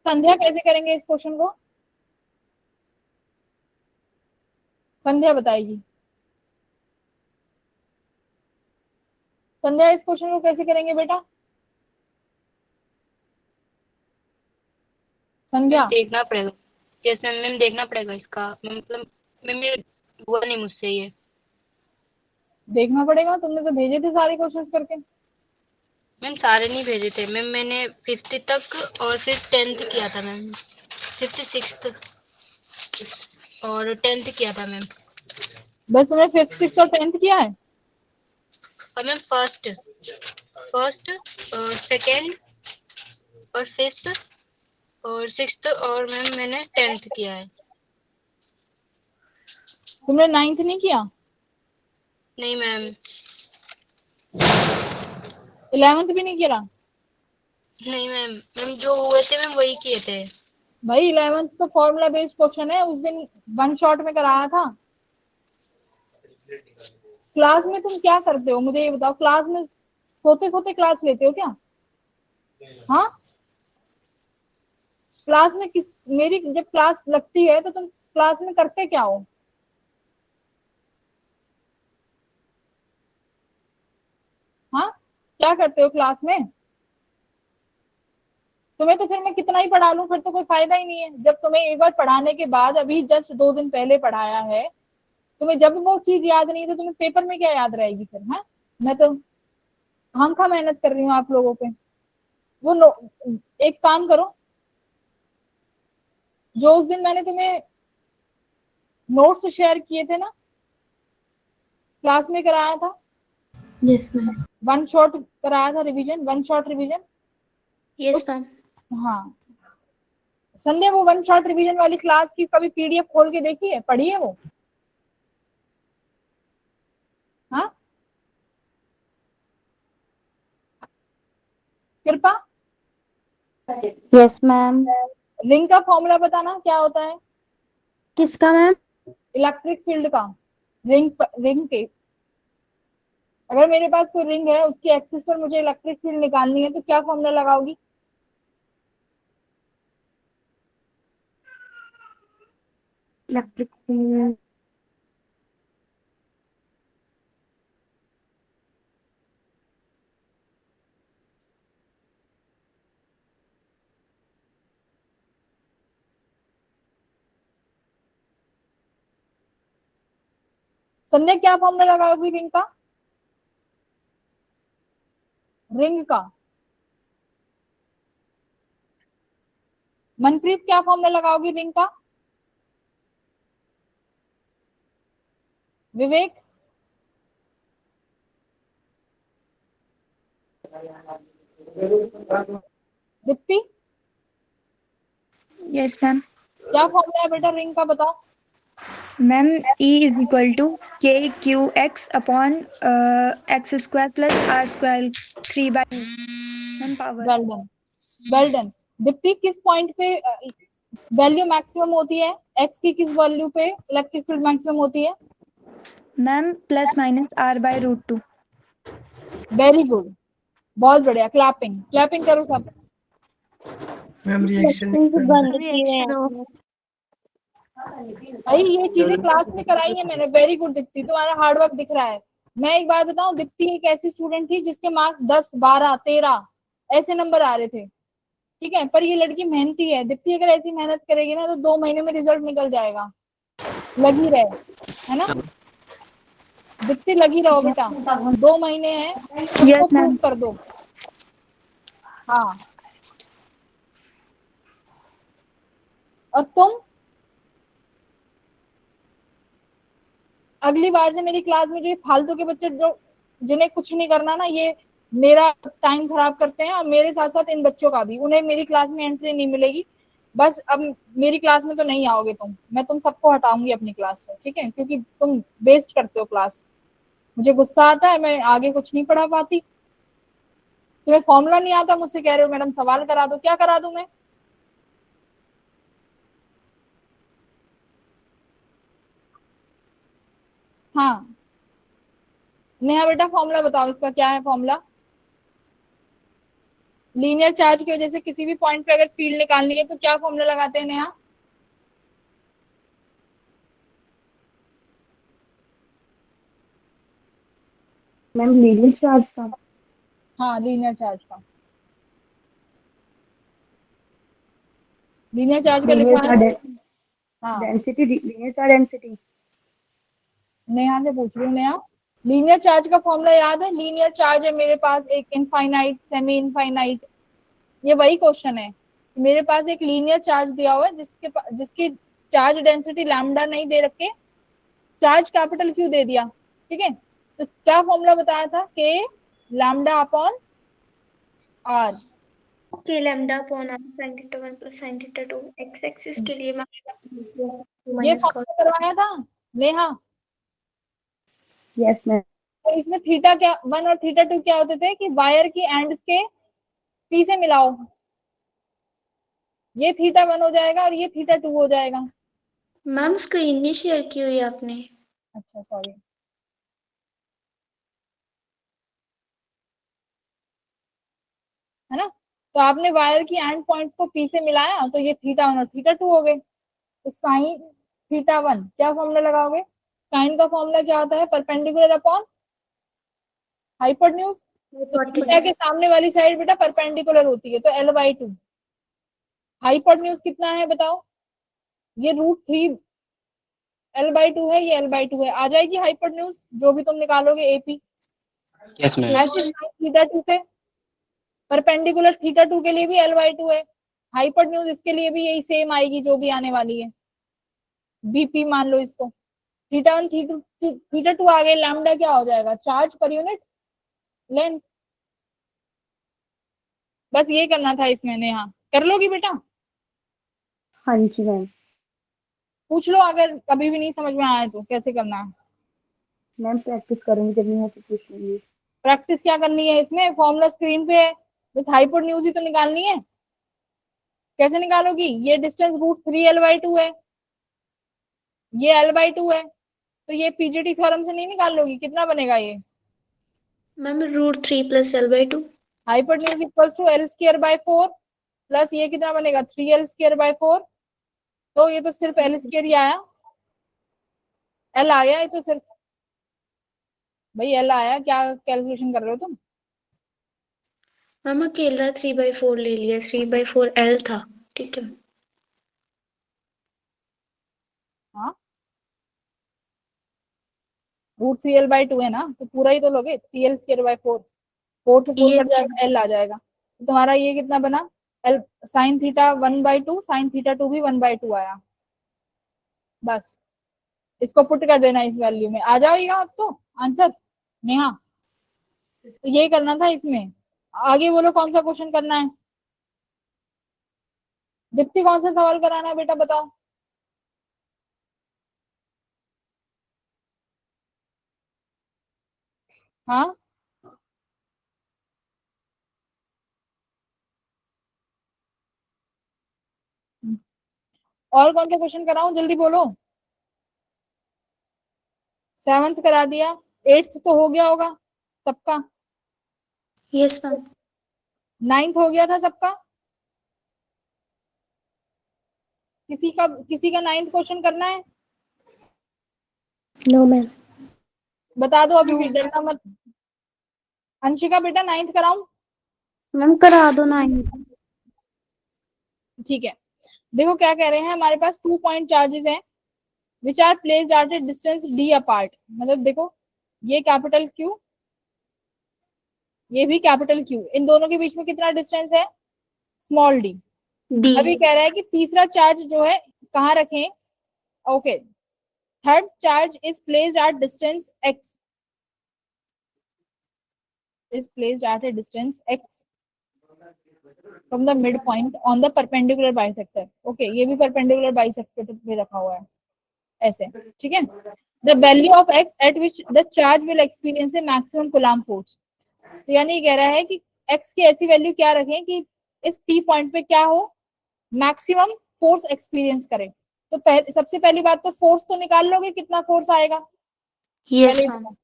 संध्या कैसे करेंगे इस क्वेश्चन को? संध्या बताएगी। संध्या इस क्वेश्चन को कैसे करेंगे बेटा? संध्या देखना पड़ेगा। यस मैम, मैम देखना पड़ेगा इसका, मतलब मैम ये हुआ नहीं मुझसे ये। देखना पड़ेगा, तुमने तो भेजे थे सारे क्वेश्चंस करके। मैम सारे नहीं भेजे थे मैम, मैंने फिफ्थ तक और फिर 10th किया था मैम, फिफ्थ सिक्स्थ और 10th किया था मैम। बस तुमने फिफ्थ सिक्स और 10th किया है? और मैम फर्स्ट फर्स्ट सेकेंड और फिफ्थ और सिक्स्थ और मैम मैंने 10th किया है। तुमने 9th नहीं किया? नहीं मैम। 11th भी नहीं किया? नहीं मैम, मैम जो हुए थे मैम वही किए थे। भाई 11th तो फॉर्मूला बेस्ड क्वेश्चन है, उस दिन वन शॉट में कराया था। क्लास में तुम क्या करते हो मुझे ये बताओ? क्लास में सोते सोते क्लास लेते हो क्या? हाँ, क्लास में किस, मेरी जब क्लास लगती है तो तुम क्लास में करते क्या हो? हाँ, क्या करते हो क्लास में? तुम्हें तो फिर मैं कितना ही पढ़ा लूं, फिर तो कोई फायदा ही नहीं है। जब तुम्हें एक बार पढ़ाने के बाद, अभी जस्ट 2 दिन पहले पढ़ाया है, तुम्हें जब वो चीज याद नहीं तो तुम्हें पेपर में क्या याद रहेगी फिर? हाँ, मैं तो खामखा मेहनत कर रही हूँ आप लोगों पे। वो एक काम करो, जो उस दिन मैंने तुम्हें नोट्स शेयर किए थे ना, क्लास में कराया था, यस मैम। वन शॉट कराया था revision, one shot revision. Yes ma'am. हाँ, संडे वो वन शॉट रिवीजन वाली क्लास की कभी PDF खोल के देखी है, पढ़ी है वो? हाँ, कृपा, यस मैम। रिंग का फॉर्मूला बताना क्या होता है? किसका मैम? इलेक्ट्रिक फील्ड का। रिंग के, अगर मेरे पास कोई रिंग है, उसकी एक्सिस पर मुझे इलेक्ट्रिक फील्ड निकालनी है, तो क्या फॉर्मूला लगाओगी? Electric field. संध्या क्या फॉर्मूला लगाओगी रिंग का? रिंग का। मनप्रीत क्या फॉर्मूला लगाओगी रिंग का? Vivek, Deepti, yes ma'am. क्या फॉर्मूला है बेटा रिंग का, बताओ। Ma'am E is equal to KQX upon x² plus R² 3/2 ma'am power. Well done, well done. Deepti, किस पॉइंट पे वैल्यू मैक्सिमम होती है? एक्स की किस वैल्यू पे इलेक्ट्रिक फील्ड मैक्सिमम होती है? Ma'am +- R/√2। वेरी गुड, बहुत बढ़िया। क्लैपिंग, क्लैपिंग करो सब। मैम रिएक्शन बंद की हुई है। भाई ये चीजें क्लास में कराई है मैंने। वेरी गुड दीप्ति, तुम्हारा हार्डवर्क दिख रहा है। मैं एक बार बताऊं, दीप्ति एक ऐसी स्टूडेंट थी जिसके मार्क्स 10, 12, 13 ऐसे नंबर आ रहे थे, ठीक है, पर ये लड़की मेहनती है। दीप्ति अगर ऐसी मेहनत करेगी ना, तो 2 महीने में रिजल्ट निकल जाएगा। लगी रहे, है ना दीप्ति? लगी रहो बेटा, 2 महीने हैं, उसको यस प्रूव मैम। कर दो। हाँ, और तुम अगली बार से मेरी क्लास में जो ये फालतू के बच्चे जो जिन्हें कुछ नहीं करना ना, ये मेरा टाइम खराब करते हैं, और मेरे साथ साथ इन बच्चों का भी, उन्हें मेरी क्लास में एंट्री नहीं मिलेगी। बस अब मेरी क्लास में तो नहीं आओगे तुम, मैं तुम सबको हटाऊंगी अपनी क्लास से, ठीक है? क्योंकि तुम वेस्ट करते हो क्लास। मुझे गुस्सा आता है, मैं आगे कुछ नहीं पढ़ा पाती। तुम्हें फॉर्मूला नहीं आता, मुझसे कह रहे हो मैडम सवाल करा दो। क्या करा दूं मैं? हाँ नेहा बेटा, फॉर्मूला बताओ इसका, क्या है फॉर्मूला? लीनियर चार्ज की वजह से किसी भी पॉइंट पे अगर फील्ड निकालनी है, तो क्या फॉर्मूला लगाते हैं नेहा? मैम लीनियर चार्ज का हाँ लीनियर चार्ज का, लीनियर चार्ज का लीनियर लिखा है। चार्ज हाँ density, linear charge density. Neha से पूछ रही हूँ। नेहा, लीनियर चार्ज का फॉर्मूला याद है? लीनियर चार्ज है मेरे पास एक इनफाइनाइट, सेमी इनफाइनाइट। ये वही क्वेश्चन है। मेरे पास एक लीनियर चार्ज दिया हुआ है जिसकी चार्ज डेंसिटी लैम्डा नहीं दे रखे, चार्ज कैपिटल क्यू दे दिया, ठीक है? तो क्या फॉर्मूला बताया था? K lambda upon r. K lambda upon r sin theta 1 plus sin theta 2 x axis के लिए मैं ये माइनस कॉस। फॉर्मूला करवाया था नेहा। Yes ma'am. तो इसमें थीटा क्या 1 और थीटा 2 क्या होते थे कि वायर की एंड्स के पी से मिलाओ, ये थीटा 1 हो जाएगा और ये थीटा 2 हो जाएगा। मैम स्क्रीन नहीं शेयर की हुई आपने। अच्छा सॉरी। है ना? तो आपने वायर की एंड पॉइंट्स को पी से मिलाया, तो ये थीटा 1 और थीटा 2 हो गए। तो साइन थीटा 1 क्या फॉर्मूला लगाओगे? साइन का फॉर्मूला क्या होता है? Perpendicular upon hypotenuse. तो थीटा के सामने वाली साइड बेटा परपेंडिकुलर होती है, तो L/2। हाइपोटेन्यूज कितना है बताओ? ये √3 L/2 है, ये L/2 है। आ जाएगी हाइपोटेन्यूज जो भी तुम निकालोगे AP। Yes ma'am. ऐसे थीटा 2 के परपेंडिकुलर थीटा 2 के लिए भी L/2 है। हाइपोटेन्यूज इसके लिए भी यही सेम आएगी जो भी आने वाली है, BP मान लो इसको। थीटा 1 थीटा 2 आ गए। लैम्डा क्या हो जाएगा? Charge per unit length. बस ये करना था इसमें नेहा। कर लोगी बेटा? हाँ जी मैम। पूछ लो अगर कभी भी नहीं समझ में आए तो कैसे करना है। मैम प्रैक्टिस करूंगी, जब नहीं हो तो पूछ लूंगी। प्रैक्टिस क्या करनी है इसमें? फॉर्मूला स्क्रीन पे है, बस हाइपोटेन्यूज ही तो निकालनी है। कैसे निकालोगी? ये डिस्टेंस √3l/2 है, ये l/2 है, तो ये पीजीटी थ्योरम से नहीं निकाल लोगी? कितना बनेगा ये? Ma'am √3 + l/2। Hypotenuse equals to l²/4 plus ये कितना बनेगा? 3l²/4। तो ये तो सिर्फ l² ही आया, l आ गया, ये तो सिर्फ भाई l आया। क्या कैलकुलेशन कर रहे हो तुम? मैम अकेला 3/4 ले लिया, 3/4 l था, ठीक है। हाँ, √3l/2 है ना, तो पूरा ही तो लोगे। 3l²/4, 4 से 4 ये कट जाएगा, l आ जाएगा। तो तुम्हारा ये कितना बना? l sin theta 1/2, sin theta 2 भी 1/2 आया। बस इसको पुट कर देना इस वैल्यू में, आ जाएगा आपको आंसर। नेहा, तो यही करना था इसमें। आगे बोलो कौन सा क्वेश्चन करना है? दीप्ति कौन सा सवाल कराना है बेटा, बताओ। हाँ, और कौन सा क्वेश्चन कराऊं? जल्दी बोलो। 7th करा दिया, 8th तो हो गया होगा सबका, यस मैम। 9th हो गया था सबका। किसी का 9th क्वेश्चन करना है? No ma'am. बता दो अभी भी, डरना मत। अंशिका बेटा 9th कराऊं? मैम करा दो 9। ठीक है, देखो क्या कह रहे हैं, हमारे पास 2 पॉइंट चार्जेस हैं which are placed at a distance d apart. मतलब देखो, ये कैपिटल Q, ये भी कैपिटल Q, इन दोनों के बीच में कितना डिस्टेंस है? Small d। डी। अभी कह रहा है कि तीसरा चार्ज जो है कहाँ रखें? Okay, third charge is placed at distance x, is placed at a distance x from the midpoint on the perpendicular bisector। Okay, ये भी perpendicular bisector पे रखा हुआ है ऐसे, ठीक है। the value of x at which the charge will experience a maximum coulomb force। तो यानी कह रहा है कि x की ऐसी वैल्यू क्या रखें कि इस p पॉइंट पे क्या हो? मैक्सिमम फोर्स एक्सपीरियंस करें। तो सबसे पहली बात तो फोर्स तो निकाल लोगे, कितना फोर्स आएगा? Yes ma'am.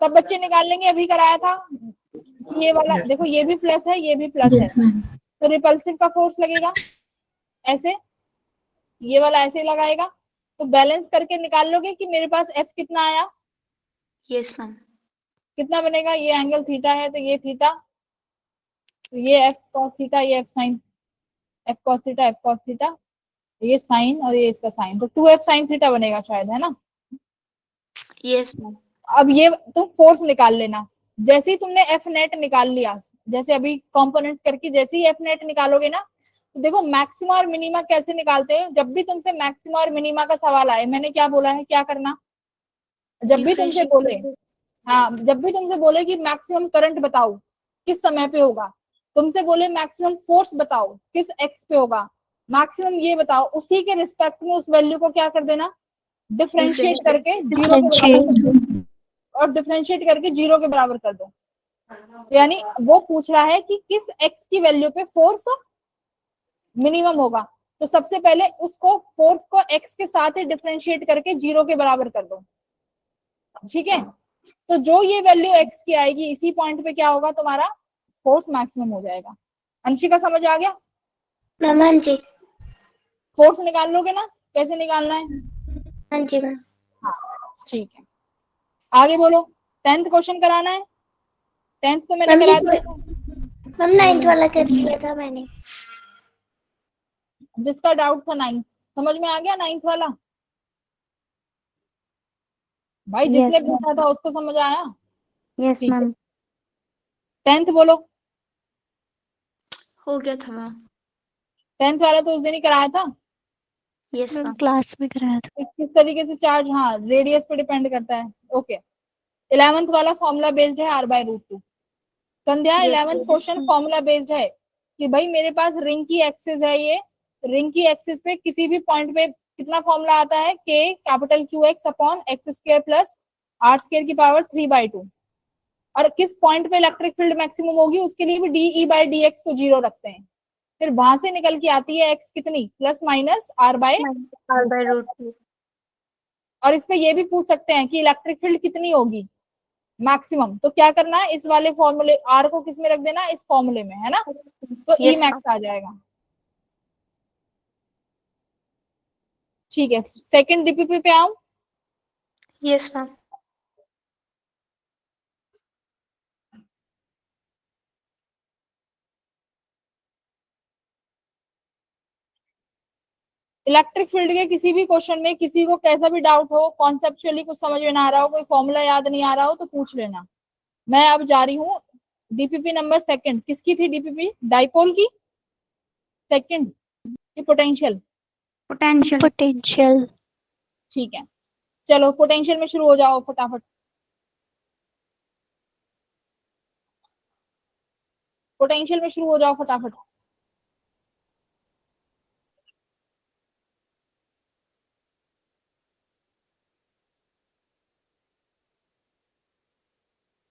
सब बच्चे निकाल लेंगे, अभी कराया था कि ये वाला देखो, ये भी प्लस है, ये भी प्लस है, तो रिपल्सिव का फोर्स लगेगा ऐसे, ये वाला ऐसे लगाएगा। तो बैलेंस करके निकाल लोगे कि मेरे पास F कितना आया? Yes ma'am. कितना बनेगा? ये एंगल थीटा है तो ये थीटा, तो ये F cos थीटा, ये F sin, F cos theta, F cos theta, ये साइन और ये इसका साइन, तो 2F sin थीटा बनेगा शायद, है ना? Yes ma'am. अब ये तुम फोर्स निकाल लेना। जैसे ही तुमने एफ नेट निकाल लिया, जैसे अभी कंपोनेंट्स करके जैसे ही एफ नेट निकालोगे ना, तो देखो मैक्सिमा और मिनिमा कैसे निकालते हैं। जब भी तुमसे मैक्सिमा और मिनिमा का सवाल आए, मैंने क्या बोला है, क्या करना? जब भी तुमसे बोले, हाँ, जब भी तुमसे बोले कि मैक्सिमम करंट बताओ किस समय पे होगा, तुमसे बोले मैक्सिमम फोर्स बताओ किस एक्स पे होगा, मैक्सिमम ये बताओ, उसी के रिस्पेक्ट में उस वैल्यू को क्या कर देना? डिफरेंशिएट करके जीरो के बराबर, और डिफरेंशिएट करके जीरो के बराबर कर दो। यानी वो पूछ रहा है कि किस x की वैल्यू पे फोर्स मिनिमम होगा, तो सबसे पहले उसको फोर्स को x के साथ ही डिफरेंशिएट करके जीरो के बराबर कर दो, ठीक है। तो जो ये वैल्यू x की आएगी, इसी पॉइंट पे क्या होगा? तुम्हारा फोर्स मैक्सिमम हो जाएगा। अंशिका समझ आ गया? मैम जी। फोर्स निकाल लोगे ना, कैसे निकालना है? हाँ जी मैम। हाँ, ठीक है, आगे बोलो। 10th क्वेश्चन कराना है? 10th तो मैंने करा दिया। मैम 9th वाला कर लिया था मैंने। जिसका डाउट था 9th समझ में आ गया? 9th वाला भाई जिसने Yes, पूछा था उसको समझ आया? यस ठीक है, मैम। 10th बोलो। हो गया था मैम। 10th वाला तो उस दिन ही कराया था। Yes ma'am. क्लास में कराया था। किस तरीके से चार्ज, हाँ, रेडियस पे डिपेंड करता है। ओके, 11th वाला फॉर्मूला बेस्ड है r/√2। संध्या, Yes, 11th yes. Question formula based है कि भाई मेरे पास रिंग की एक्सिस है, ये रिंग की एक्सिस पे किसी भी पॉइंट पे कितना फॉर्मूला आता है? k capital QX upon x² plus r² की पावर 3/2। और किस पॉइंट पे इलेक्ट्रिक फील्ड मैक्सिमम होगी उसके लिए भी डी बाई डी एक्स को 0 रखते हैं। फिर वहां से निकल के आती है एक्स कितनी, plus minus are bye r/√2। और इसमें ये भी पूछ सकते हैं कि इलेक्ट्रिक फील्ड कितनी होगी मैक्सिमम, तो क्या करना है, इस वाले फॉर्मूले आर को किस में रख देना, इस फॉर्मूले में, है ना, तो ई Yes, मैक्स आ जाएगा। ठीक है, सेकंड डीपीपी पे आऊं। Yes, ma'am. इलेक्ट्रिक फील्ड के किसी भी क्वेश्चन में किसी को कैसा भी डाउट हो, कॉन्सेप्चुअली कुछ समझ में ना आ रहा हो, कोई फॉर्मूला याद नहीं आ रहा हो तो पूछ लेना। मैं अब जा रही हूँ डीपीपी नंबर सेकंड। किसकी थी डीपीपी, डाइपोल की, सेकंड की पोटेंशियल, पोटेंशियल। ठीक है, चलो पोटेंशियल में शुरू हो जाओ फटाफट। पोटेंशियल में शुरू हो जाओ फटाफट।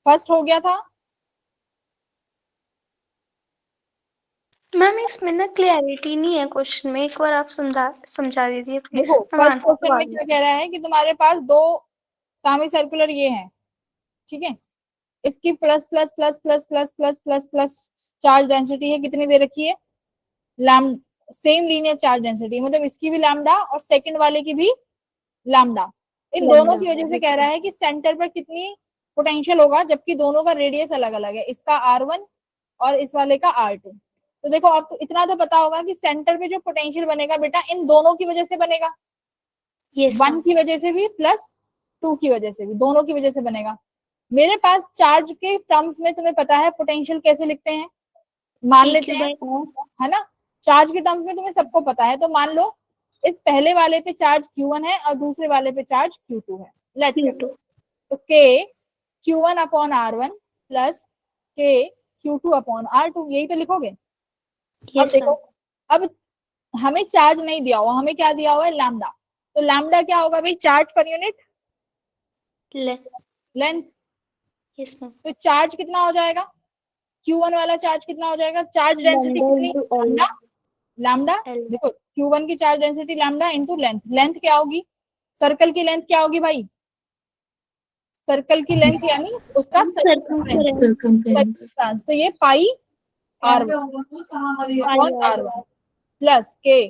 फर्स्ट हो गया था। मैम इसमें ना क्लैरिटी नहीं है क्वेश्चन में, एक बार आप समझा दीजिए प्लीज। देखो फर्स्ट क्वेश्चन में क्या कह रहा है कि तुम्हारे पास दो सेमी सर्कुलर ये हैं, ठीक है, इसकी plus plus plus plus plus plus plus plus charge density है, कितनी दे रखी है, लैम सेम लीनियर चार्ज डेंसिटी, मतलब इसकी भी लैम्डा और सेकंड वाले की भी लैम्डा। इन दोनों की वजह से कह रहा है कि सेंटर पर कितनी पोटेंशियल होगा, जबकि दोनों का रेडियस अलग अलग है, इसका R1 और इस वाले का R2। तो देखो आपको इतना तो पता होगा कि सेंटर पे जो पोटेंशियल बनेगा बेटा इन दोनों की वजह से बनेगा, Yes, 1 की वजह से भी प्लस 2 की वजह से भी, दोनों की वजह से बनेगा। मेरे पास चार्ज के टर्म्स में तुम्हें पता है पोटेंशियल कैसे लिखते हैं, मान लेते हैं, है ना, चार्ज के टर्म्स में तुम्हें सबको पता है, तो मान लो इस पहले वाले पे चार्ज Q1 है और दूसरे वाले पे चार्ज Q2 है, लेट Q2, तो K Q1 upon R1 plus K Q2 upon R2, यही तो लिखोगे। अब देखो, अब हमें चार्ज नहीं दिया हुआ, हमें क्या दिया हुआ है, लैम्डा, तो लैम्डा क्या होगा भाई, charge per unit length. Yes, ma'am. तो चार्ज कितना हो जाएगा, Q1 वाला चार्ज कितना हो जाएगा, चार्ज डेंसिटी कितनी, लैम्डा, लैम्डा, देखो Q1 की charge density lambda into length, length क्या होगी, सर्कल की लेंथ क्या होगी भाई, सर्कल की लेंथ यानी उसका सर्कमफ्रेंस, तो ये पाई R1 प्लस के,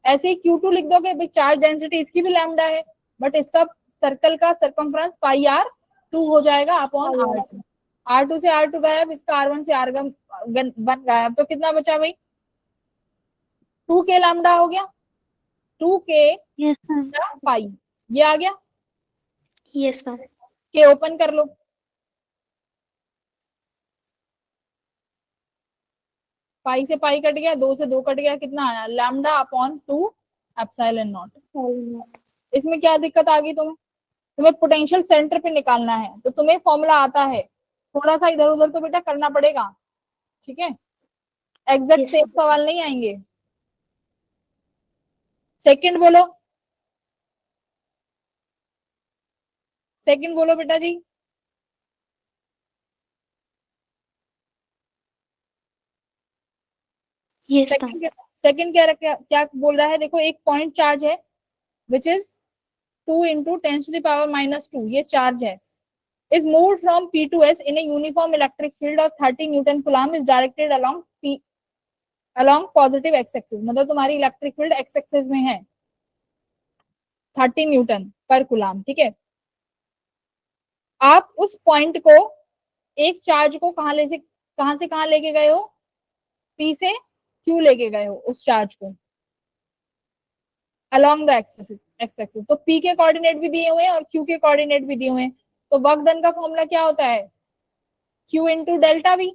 ऐसे ही Q2 लिख दोगे भाई, चार्ज डेंसिटी इसकी भी लैम्डा है बट इसका सर्कल का सर्कमफ्रेंस पाई R2 हो जाएगा अपॉन R2, R2 से R2 गायब, इसका R1 से R1 बन गायब, तो कितना बचा भाई, 2K लैम्डा हो गया, 2K पाई, ये आ गया। Yes, ma'am. के ओपन कर लो, पाई से पाई कट गया, 2 से 2 कट गया, कितना आया, लैम्डा अपॉन 2 एप्सिलॉन नॉट। इसमें क्या दिक्कत आ गई तुम्हें, तुम्हें पोटेंशियल सेंटर पे निकालना है तो तुम्हें फॉर्मूला आता है, थोड़ा सा इधर उधर तो बेटा करना पड़ेगा, ठीक है, एग्जैक्ट सेम सवाल नहीं आएंगे। सेकंड बोलो, सेकंड बोलो बेटा जी। Yes, सेकंड क्या बोल रहा है, देखो एक पॉइंट चार्ज है which is 2 into 10 to the power minus 2, ये चार्ज है, is moved from P to S in a uniform electric field of 30 Newton coulomb is directed along positive x axis, मतलब तुम्हारी इलेक्ट्रिक फील्ड x axis में है 30 न्यूटन पर कूलम्ब, ठीक है। आप उस पॉइंट को, एक चार्ज को कहां से कहां लेके गए हो, P से Q लेके गए हो उस चार्ज को along the x axis, तो P के कोऑर्डिनेट भी दिए हुए हैं और Q के कोऑर्डिनेट भी दिए हुए हैं, तो वर्क डन का फॉर्मूला क्या होता है, Q into delta V,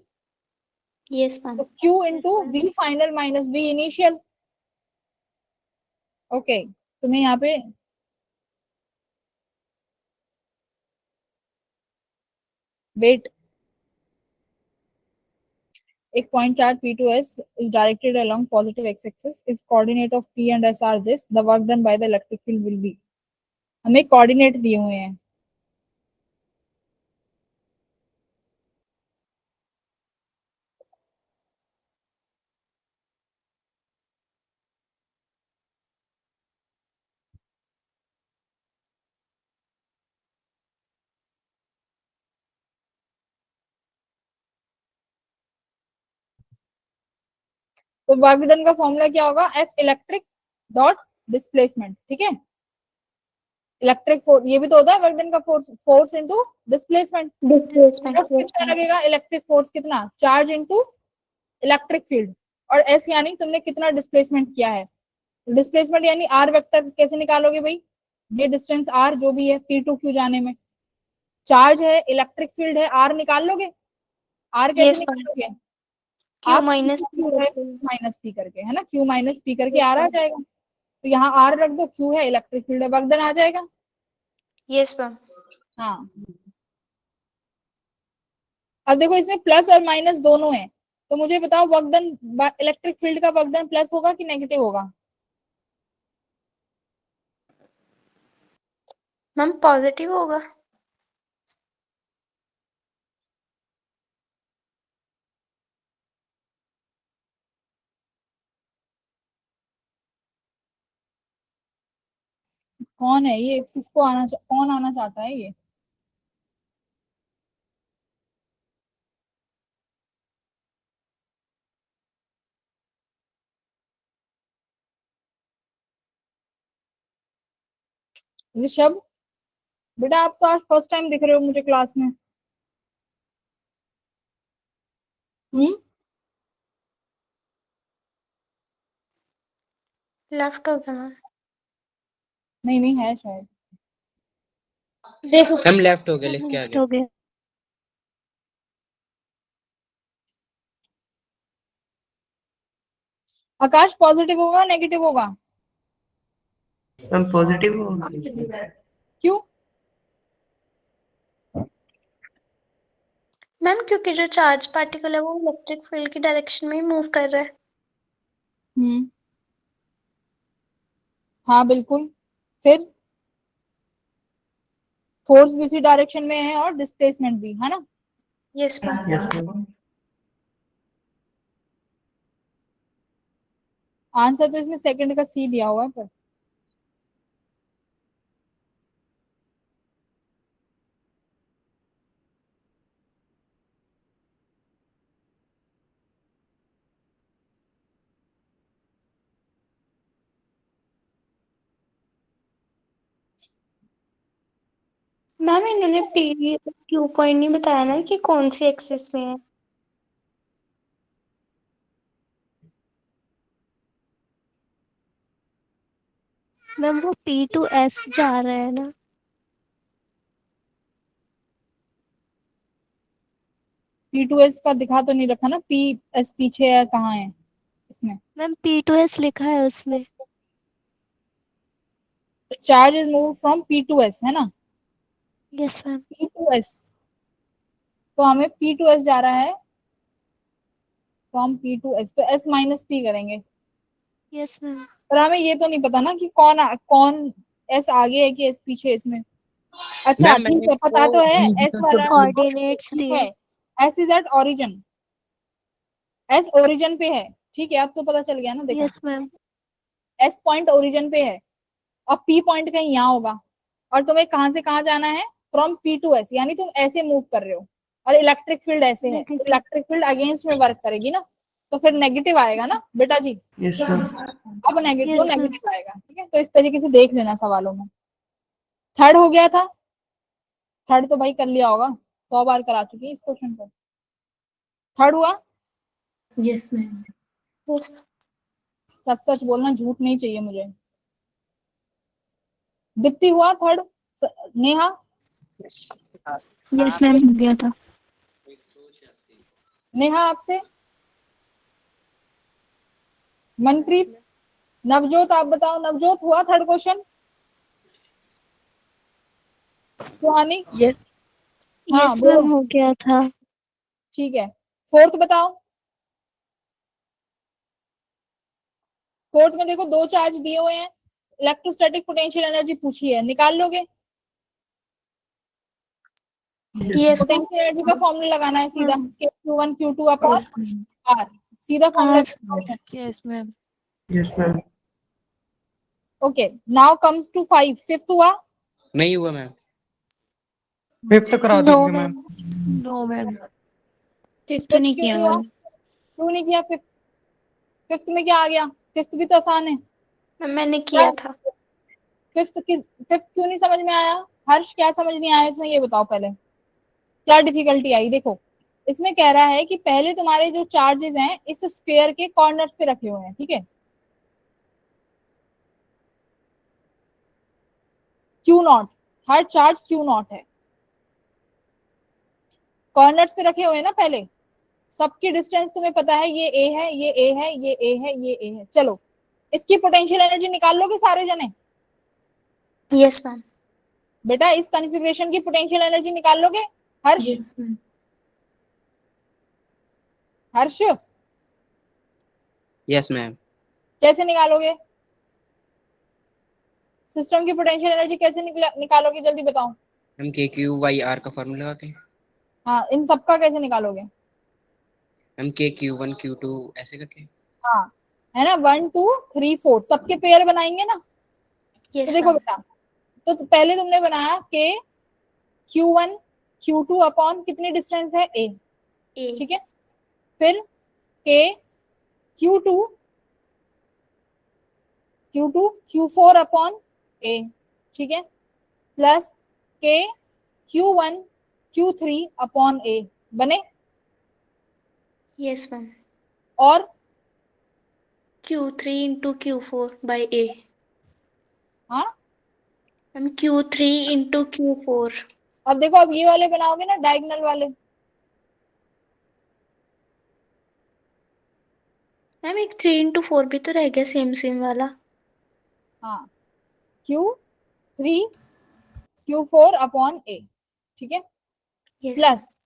Yes, ma'am. तो Q into V final minus V initial. Okay, तुम्हें यहाँ पे वेट, एक point charge P2S is directed along positive x-axis. If coordinate of P and S are this, the work done by the electric field will be. हमें कोऑर्डिनेट दिए हुए हैं, तो वर्क डन का फॉर्मूला क्या होगा, एफ इलेक्ट्रिक डॉट डिस्प्लेसमेंट, ठीक है। इलेक्ट्रिक फोर्स, ये भी तो होता है वर्क डन का force, force into displacement. Displacement, force कितना लगेगा, इलेक्ट्रिक फोर्स कितना, चार्ज इनटू इलेक्ट्रिक फील्ड, और एस यानी तुमने कितना डिस्प्लेसमेंट किया है। डिस्प्लेसमेंट यानी आर वेक्टर कैसे निकालोगे भाई, ये डिस्टेंस आर जो भी है पी टू क्यू जाने में, चार्ज है, इलेक्ट्रिक फील्ड है, आर निकाल लोगे। आर कैसे Yes, ma'am. निकालोगे, Q आप minus Q माइनस पी करके, है ना, क्यू माइनस पी करके आर आ जाएगा। तो यहाँ आर रख दो, क्यू है इलेक्ट्रिक फील्ड है, वर्क डन आ जाएगा। Yes, ma'am. हाँ, अब देखो इसमें प्लस और माइनस दोनों है, तो मुझे बताओ वर्क डन, इलेक्ट्रिक फील्ड का वर्क डन प्लस होगा कि नेगेटिव होगा। मैम पॉजिटिव होगा। कौन है ये, किसको आना कौन आना चाहता है ये। ऋषभ, बेटा आप तो आज फर्स्ट टाइम दिख रहे हो मुझे क्लास में। लेफ्ट हो गया मैम। नहीं नहीं है शायद। देखो हम लेफ्ट हो गए, लिख के आ गए। हो गया। आकाश पॉजिटिव होगा नेगेटिव होगा, मैम पॉजिटिव होगा। क्यों। मैम क्योंकि जो चार्ज पार्टिकल है वो इलेक्ट्रिक फील्ड की डायरेक्शन में ही मूव कर रहा है। हाँ बिल्कुल, फिर फोर्स भी उसी डायरेक्शन में है और डिस्प्लेसमेंट भी, है ना। Yes ma'am. Yes ma'am. Answer तो इसमें सेकंड का सी दिया हुआ है पर। मैम इन्होंने पी क्यू पॉइंट नहीं बताया ना कि कौन सी एक्सिस में है। मैम वो P to S जा रहा है ना। P2S का दिखा तो नहीं रखा ना, PS पीछे है कहाँ है इसमें। मैम P to S लिखा है उसमें। Charge is move from P2S, है ना। Yes ma'am. P2S, तो हमें P2S जा रहा है फ्रॉम P2S, तो S माइनस P करेंगे। Yes ma'am. पर हमें ये तो नहीं पता ना कि कौन S आगे है कि S पीछे है इसमें। अच्छा मैम ठीक है, पता तो है S वाला कोऑर्डिनेट्स ठीक दिए। है, S is at origin, S origin पे है, ठीक है, अब तो पता चल गया ना। देखो yes ma'am. S point origin पे है और P पॉइंट कहीं यहाँ होगा, और तुम्हें कहां से कहां जाना है, फ्रॉम P2S, यानी तुम ऐसे मूव कर रहे हो और इलेक्ट्रिक फील्ड ऐसे है, तो इलेक्ट्रिक फील्ड अगेंस्ट में वर्क करेगी ना, तो फिर नेगेटिव आएगा ना बेटा जी। Yes ma'am. अब नेगेटिव Yes, ma'am. नेगेटिव आएगा, ठीक है। तो इस तरीके से देख लेना सवालों में। थर्ड हो गया था, थर्ड तो भाई कर लिया होगा, 100 बार करा चुकी है इस क्वेश्चन को। थर्ड हुआ, यस मैम। यस सच सच बोलना, झूठ नहीं चाहिए मुझे। दीप्ति हुआ थर्ड, नेहा। यस मैम, हो गया था। नेहा आपसे, मनप्रीत, नवजोत आप बताओ, नवजोत हुआ थर्ड क्वेश्चन। सुहानी, यस हाँ यस बोलो, मैम, हो गया था। ठीक है। फोर्थ बताओ, फोर्थ में देखो दो चार्ज दिए हुए हैं, इलेक्ट्रोस्टैटिक पोटेंशियल एनर्जी पूछी है, निकाल लोगे। यस पोटेंशियल एनर्जी का फॉर्मूला लगाना है सीधा, Q1 Q2 अपॉन R, सीधा formula. Yes ma'am. Yes ma'am. Okay, now comes to 5, fifth हुआ। नहीं हुआ मैम। फिफ्थ करा नो दीजिए ma'am. Ma'am. No ma'am. Fifth नहीं क्यों किया नहीं हुआ, मैम। क्यों नहीं किया फिफ्थ। फिफ्थ में क्या आ गया? फिफ्थ भी तो आसान है। मैम मैंने किया था। फिफ्थ क्यों नहीं समझ में आया? हर्ष क्या समझ नहीं आया इसमें, ये बताओ पहले क्या डिफिकल्टी आई? देखो इसमें कह रहा है कि पहले तुम्हारे जो चार्जेस हैं इस स्क्वायर के कॉर्नर्स पे रखे हुए हैं, ठीक है। Q not, her charge Q not है, कॉर्नर्स पे रखे हुए हैं ना पहले। सबकी डिस्टेंस तुम्हें पता है, ये ए है, ये ए है, ये ए है, ये ए है। चलो इसकी पोटेंशियल एनर्जी निकाल लोगे सारे जने? Yes ma'am. बेटा इस कॉन्फ़िगरेशन की पोटेंशियल एनर्जी निकाल लोगे? हर्ष, यस मैम। हर्ष यस मैम। कैसे निकालोगे? सिस्टम की पोटेंशियल एनर्जी कैसे निकालोगे, जल्दी बताओ। हम के क्यू वाई आर का फॉर्मूला लगाते हैं। हाँ, इन सबका कैसे निकालोगे? हम के क्यू वन क्यू टू ऐसे करके। हाँ है ना, 1 2 3 4 सबके पेयर बनाएंगे ना। तो यस देखो मैम। बेटा, तो पहले तुमने बनाया के Q1 Q2 अपॉन कितनी डिस्टेंस है A, ए। ठीक है। फिर के Q2 Q4 अपॉन A, ठीक है, प्लस के Q1 Q3 अपॉन A बने। Yes ma'am. और Q3 इंटू Q4 बाई ए। हाँ, मैम Q3 इंटू Q4। अब देखो अब ये वाले बनाओगे ना डायगोनल वाले। मैम एक 3 इंटू 4 भी तो रह गया सेम सेम वाला। हाँ, Q3 Q4 अपॉन A, ठीक है, यस मैम। प्लस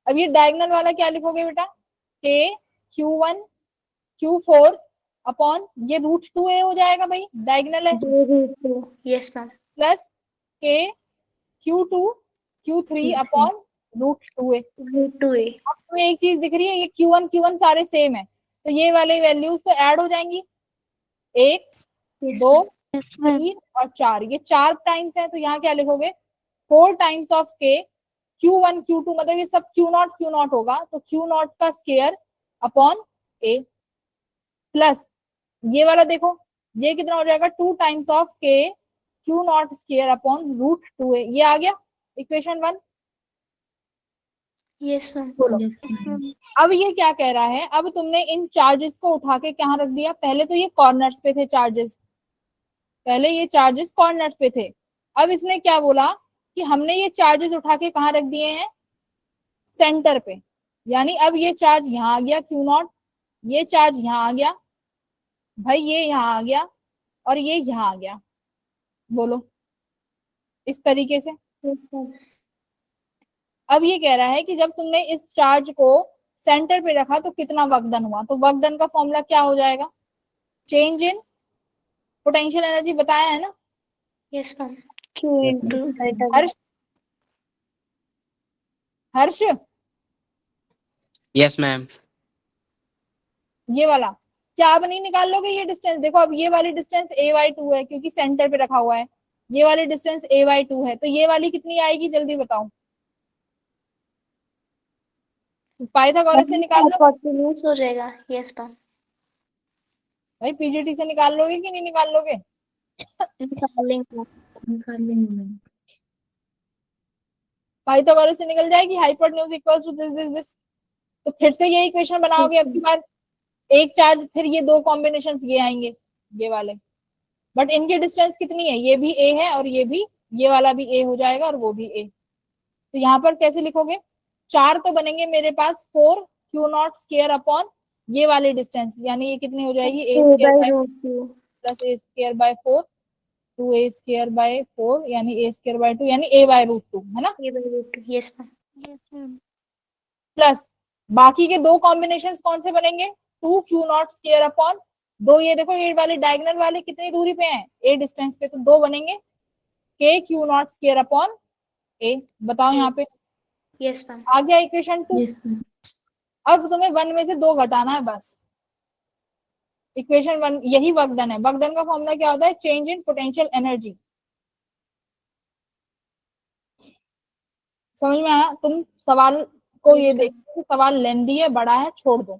अब ये डायगोनल वाला क्या लिखोगे बेटा? के Q1 Q4 अपॉन ये √2A हो जाएगा भाई, डायगोनल है। Yes ma'am. प्लस के Q2 Q3 upon √2A। √2A। अब तुम्हें एक चीज दिख रही है, ये Q1 सारे सेम है, तो ये वाले वैल्यूज तो ऐड हो जाएंगी, 1 यस 2 मैम। 3 और 4, ये 4 टाइम्स है, तो यहाँ क्या लिखोगे? 4 टाइम्स ऑफ के Q1 Q2, मतलब ये सब Q नॉट होगा, तो Q नॉट का स्केयर अपॉन A, प्लस ये वाला देखो ये कितना हो जाएगा? 2 टाइम्स ऑफ के Q not square upon √2A। ये आ गया इक्वेशन 1। Yes ma'am. बोलो अब ये क्या कह रहा है? अब तुमने इन चार्जेस को उठा के कहाँ रख दिया? पहले तो ये कॉर्नर्स पे थे चार्जेस, पहले ये चार्जेस कॉर्नर्स पे थे। अब इसने क्या बोला कि हमने ये चार्जेस उठा के कहाँ रख दिए हैं? सेंटर पे। यानी अब ये चार्ज यहाँ आ गया Q नॉट, ये चार्ज यहाँ आ गया भाई, ये यहाँ आ गया और ये यहाँ आ गया। बोलो इस तरीके से। अब ये कह रहा है कि जब तुमने इस चार्ज को सेंटर पे रखा तो कितना वर्क डन हुआ? तो वर्क डन का फॉर्मूला क्या हो जाएगा? चेंज इन पोटेंशियल एनर्जी बताया है ना। Yes ma'am. Q इंटू हर्ष, हर्ष यस मैम। ये वाला क्या आप नहीं निकाल लोगे? ये डिस्टेंस देखो, अब ये वाली डिस्टेंस A/2 है क्योंकि सेंटर पे रखा हुआ है, ये वाली डिस्टेंस A/2 है, तो ये वाली कितनी आएगी जल्दी बताओ? पाइथागोरस से निकाल लो हाइपोटेन्यूज हो जाएगा। Yes ma'am. भाई, पीजीटी से निकाल लोगे कि नहीं निकाल लोगे? निकालेंगे। पाइथागोरस से निकल जाएगी, hypotenuse equals to this this this. तो फिर से ये इक्वेशन बनाओगे अब की बार, एक चार्ज, फिर ये दो कॉम्बिनेशन ये आएंगे ये वाले, बट इनकी डिस्टेंस कितनी है? ये भी A है और ये भी, ये वाला भी A हो जाएगा और वो भी A। तो यहाँ पर कैसे लिखोगे? 4 तो बनेंगे मेरे पास 4 Q नॉट स्केयर अपॉन ये वाली डिस्टेंस, यानी ये कितनी हो जाएगी? A square by plus A square by 4 2A square by 4 यानी A स्केयर बाय 2 यानी A/√2 है ना। Yes ma'am. प्लस बाकी के दो कॉम्बिनेशन कौन से बनेंगे? 2 Q नॉट स्केयर अपॉन 2, ये देखो ये वाले डायगोनल वाले कितनी दूरी पे हैं? A डिस्टेंस पे, तो 2 बनेंगे K Q not square upon A। बताओ यहाँ पे यस मैम। आ गया इक्वेशन 2। Yes ma'am. अब तुम्हें 1 में से 2 घटाना है बस। इक्वेशन 1 यही वर्क डन है। वर्क डन का फॉर्मूला क्या होता है? Change in potential energy. समझ में आया? तुम सवाल को ये देखो, सवाल लेंदी है, बड़ा है, छोड़ दो।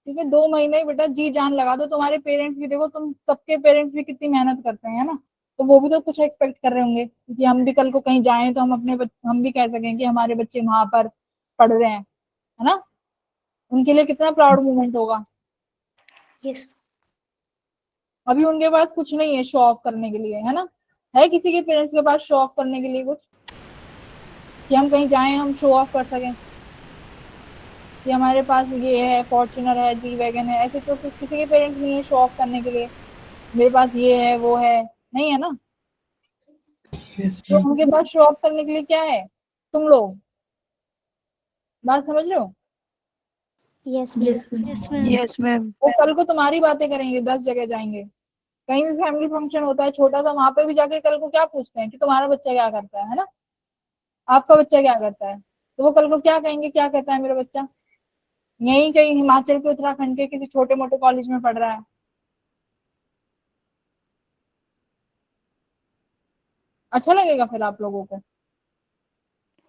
ठीक है, 2 महीने बेटा जी जान लगा दो। तुम्हारे पेरेंट्स भी देखो, तुम सबके पेरेंट्स भी कितनी मेहनत करते हैं, है ना, तो वो भी तो कुछ एक्सपेक्ट कर रहे होंगे कि हम भी कल को कहीं जाएं तो हम हम भी कह सकें कि हमारे बच्चे वहां पर पढ़ रहे हैं, है ना। उनके लिए कितना प्राउड मोमेंट होगा। यस अभी उनके पास कुछ नहीं है शो ऑफ करने के लिए, है ना। है किसी के पेरेंट्स के पास शो ऑफ करने के लिए कुछ, कि हम कहीं जाएं हम शो ऑफ कर सकें कि हमारे पास ये है, फॉर्च्यूनर है, जी वैगन है, ऐसे तो किसी के पेरेंट्स नहीं है शो ऑफ करने के लिए मेरे पास ये है वो है, नहीं है ना। यस तो मैम। उनके पास शो ऑफ करने के लिए क्या है, तुम लोग बात समझ रहे हो। Yes yes ma'am. Yes ma'am. वो कल को तुम्हारी बातें करेंगे, 10 जगह जाएंगे, कहीं भी फैमिली फंक्शन होता है छोटा सा, वहां पे भी जाके कल को क्या पूछते हैं कि तुम्हारा बच्चा क्या करता है ना, आपका बच्चा क्या करता है। तो वो कल को क्या कहेंगे, क्या कहता है मेरा बच्चा, यहीं कहीं हिमाचल के उत्तराखंड के किसी छोटे मोटे कॉलेज में पढ़ रहा है। अच्छा लगेगा फिर आप लोगों को,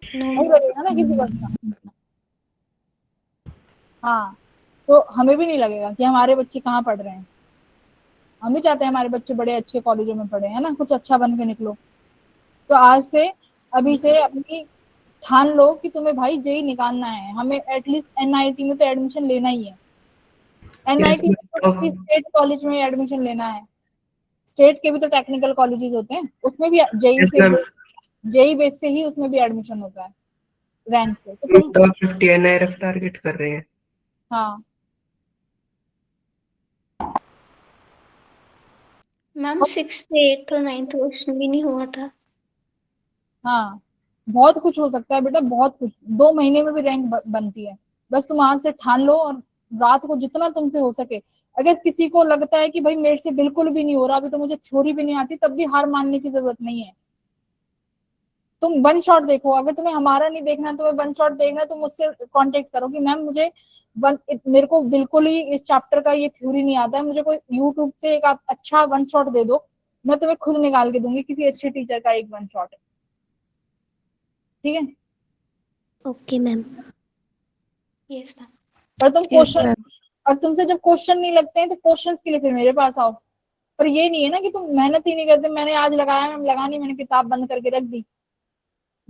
नहीं लगेगा ना किसी को अच्छा। हाँ, तो हमें भी नहीं लगेगा कि हमारे बच्चे कहाँ पढ़ रहे हैं। हम भी चाहते हैं हमारे बच्चे बड़े अच्छे कॉलेजों में पढ़े, है ना, कुछ अच्छा बन के निकलो। तो आज से अभी से अपनी ठान लो कि तुम्हें भाई जेई निकालना है, हमें एटलीस्ट एनआईटी में तो एडमिशन लेना ही है। एनआईटी में तो किसी स्टेट कॉलेज में एडमिशन लेना है, स्टेट के भी तो टेक्निकल कॉलेजेस होते हैं, उसमें भी जेई बेस से ही उसमें भी एडमिशन होता है रैंक से। तो तुम टॉप 50 एनआईआरएफ टारगेट कर रहे हैं। हाँ मैम 6th 8th और 9th क्वेश्चन भी नहीं हुआ था। हाँ, बहुत कुछ हो सकता है बेटा, बहुत कुछ, 2 महीने में भी रैंक बनती है। बस तुम आज से ठान लो और रात को जितना तुमसे हो सके, अगर किसी को लगता है कि भाई मेरे से बिल्कुल भी नहीं हो रहा, अभी तो मुझे थ्योरी भी नहीं आती, तब भी हार मानने की जरूरत नहीं है। तुम वन शॉट देखो, अगर तुम्हें हमारा नहीं देखना, तुम्हें वन शॉट देखना है तो मुझसे कांटेक्ट करो कि मैम मुझे मेरे को बिल्कुल ही इस चैप्टर का ये थ्योरी नहीं आता है, मुझे कोई यूट्यूब से एक आप अच्छा वन शॉट दे दो, मैं तुम्हें खुद निकाल के दूंगी किसी अच्छे टीचर का एक वन शॉट, ठीक है। Okay ma'am. Yes ma'am. पर तुम क्वेश्चन, और तुमसे जब क्वेश्चन नहीं लगते हैं तो क्वेश्चंस के लिए फिर मेरे पास आओ। पर ये नहीं है ना कि तुम मेहनत ही नहीं करते, मैंने आज लगाया मैम, लगा नहीं, मैंने किताब बंद करके रख दी,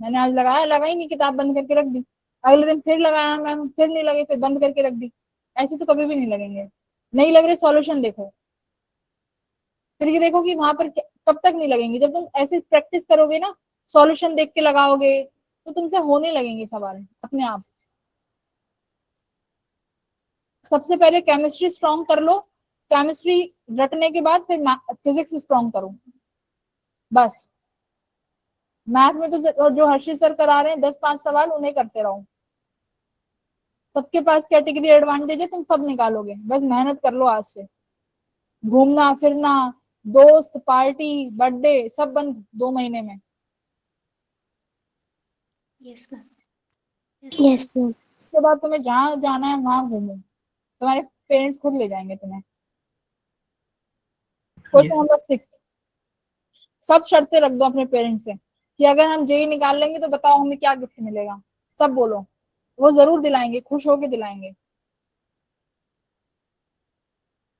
मैंने आज लगाया लगा ही नहीं, किताब बंद करके रख दी, अगले दिन फिर लगाया मैम, फिर नहीं लगे, फिर बंद करके रख दी। ऐसे तो कभी भी नहीं लगेंगे। नहीं लग रहे, सॉल्यूशन देखो, फिर ये देखो कि वहां पर कब तक नहीं लगेंगे। जब तुम ऐसे प्रैक्टिस करोगे ना, सॉल्यूशन देख के लगाओगे, तो तुमसे होने लगेंगे सवाल अपने आप। सबसे पहले केमिस्ट्री स्ट्रॉन्ग कर लो, केमिस्ट्री रटने के बाद फिर फिजिक्स स्ट्रॉन्ग करो, बस। मैथ में तो जो हर्षित सर करा रहे हैं 10-5 सवाल उन्हें करते रहो। सबके पास कैटेगरी एडवांटेज है, तुम सब निकालोगे, बस मेहनत कर लो आज से। घूमना फिरना, दोस्त, पार्टी, बर्थडे सब बंद 2 महीने में। Yes ma'am. Yes ma'am. उसके बाद तुम्हें जहां जाना है वहां घूमो, तुम्हारे पेरेंट्स खुद ले जाएंगे तुम्हें। क्वेश्चन नंबर 6, सब शर्तें रख दो अपने पेरेंट्स से कि अगर हम जेई निकाल लेंगे तो बताओ हमें क्या गिफ्ट मिलेगा, सब बोलो, वो जरूर दिलाएंगे, खुश होके दिलाएंगे।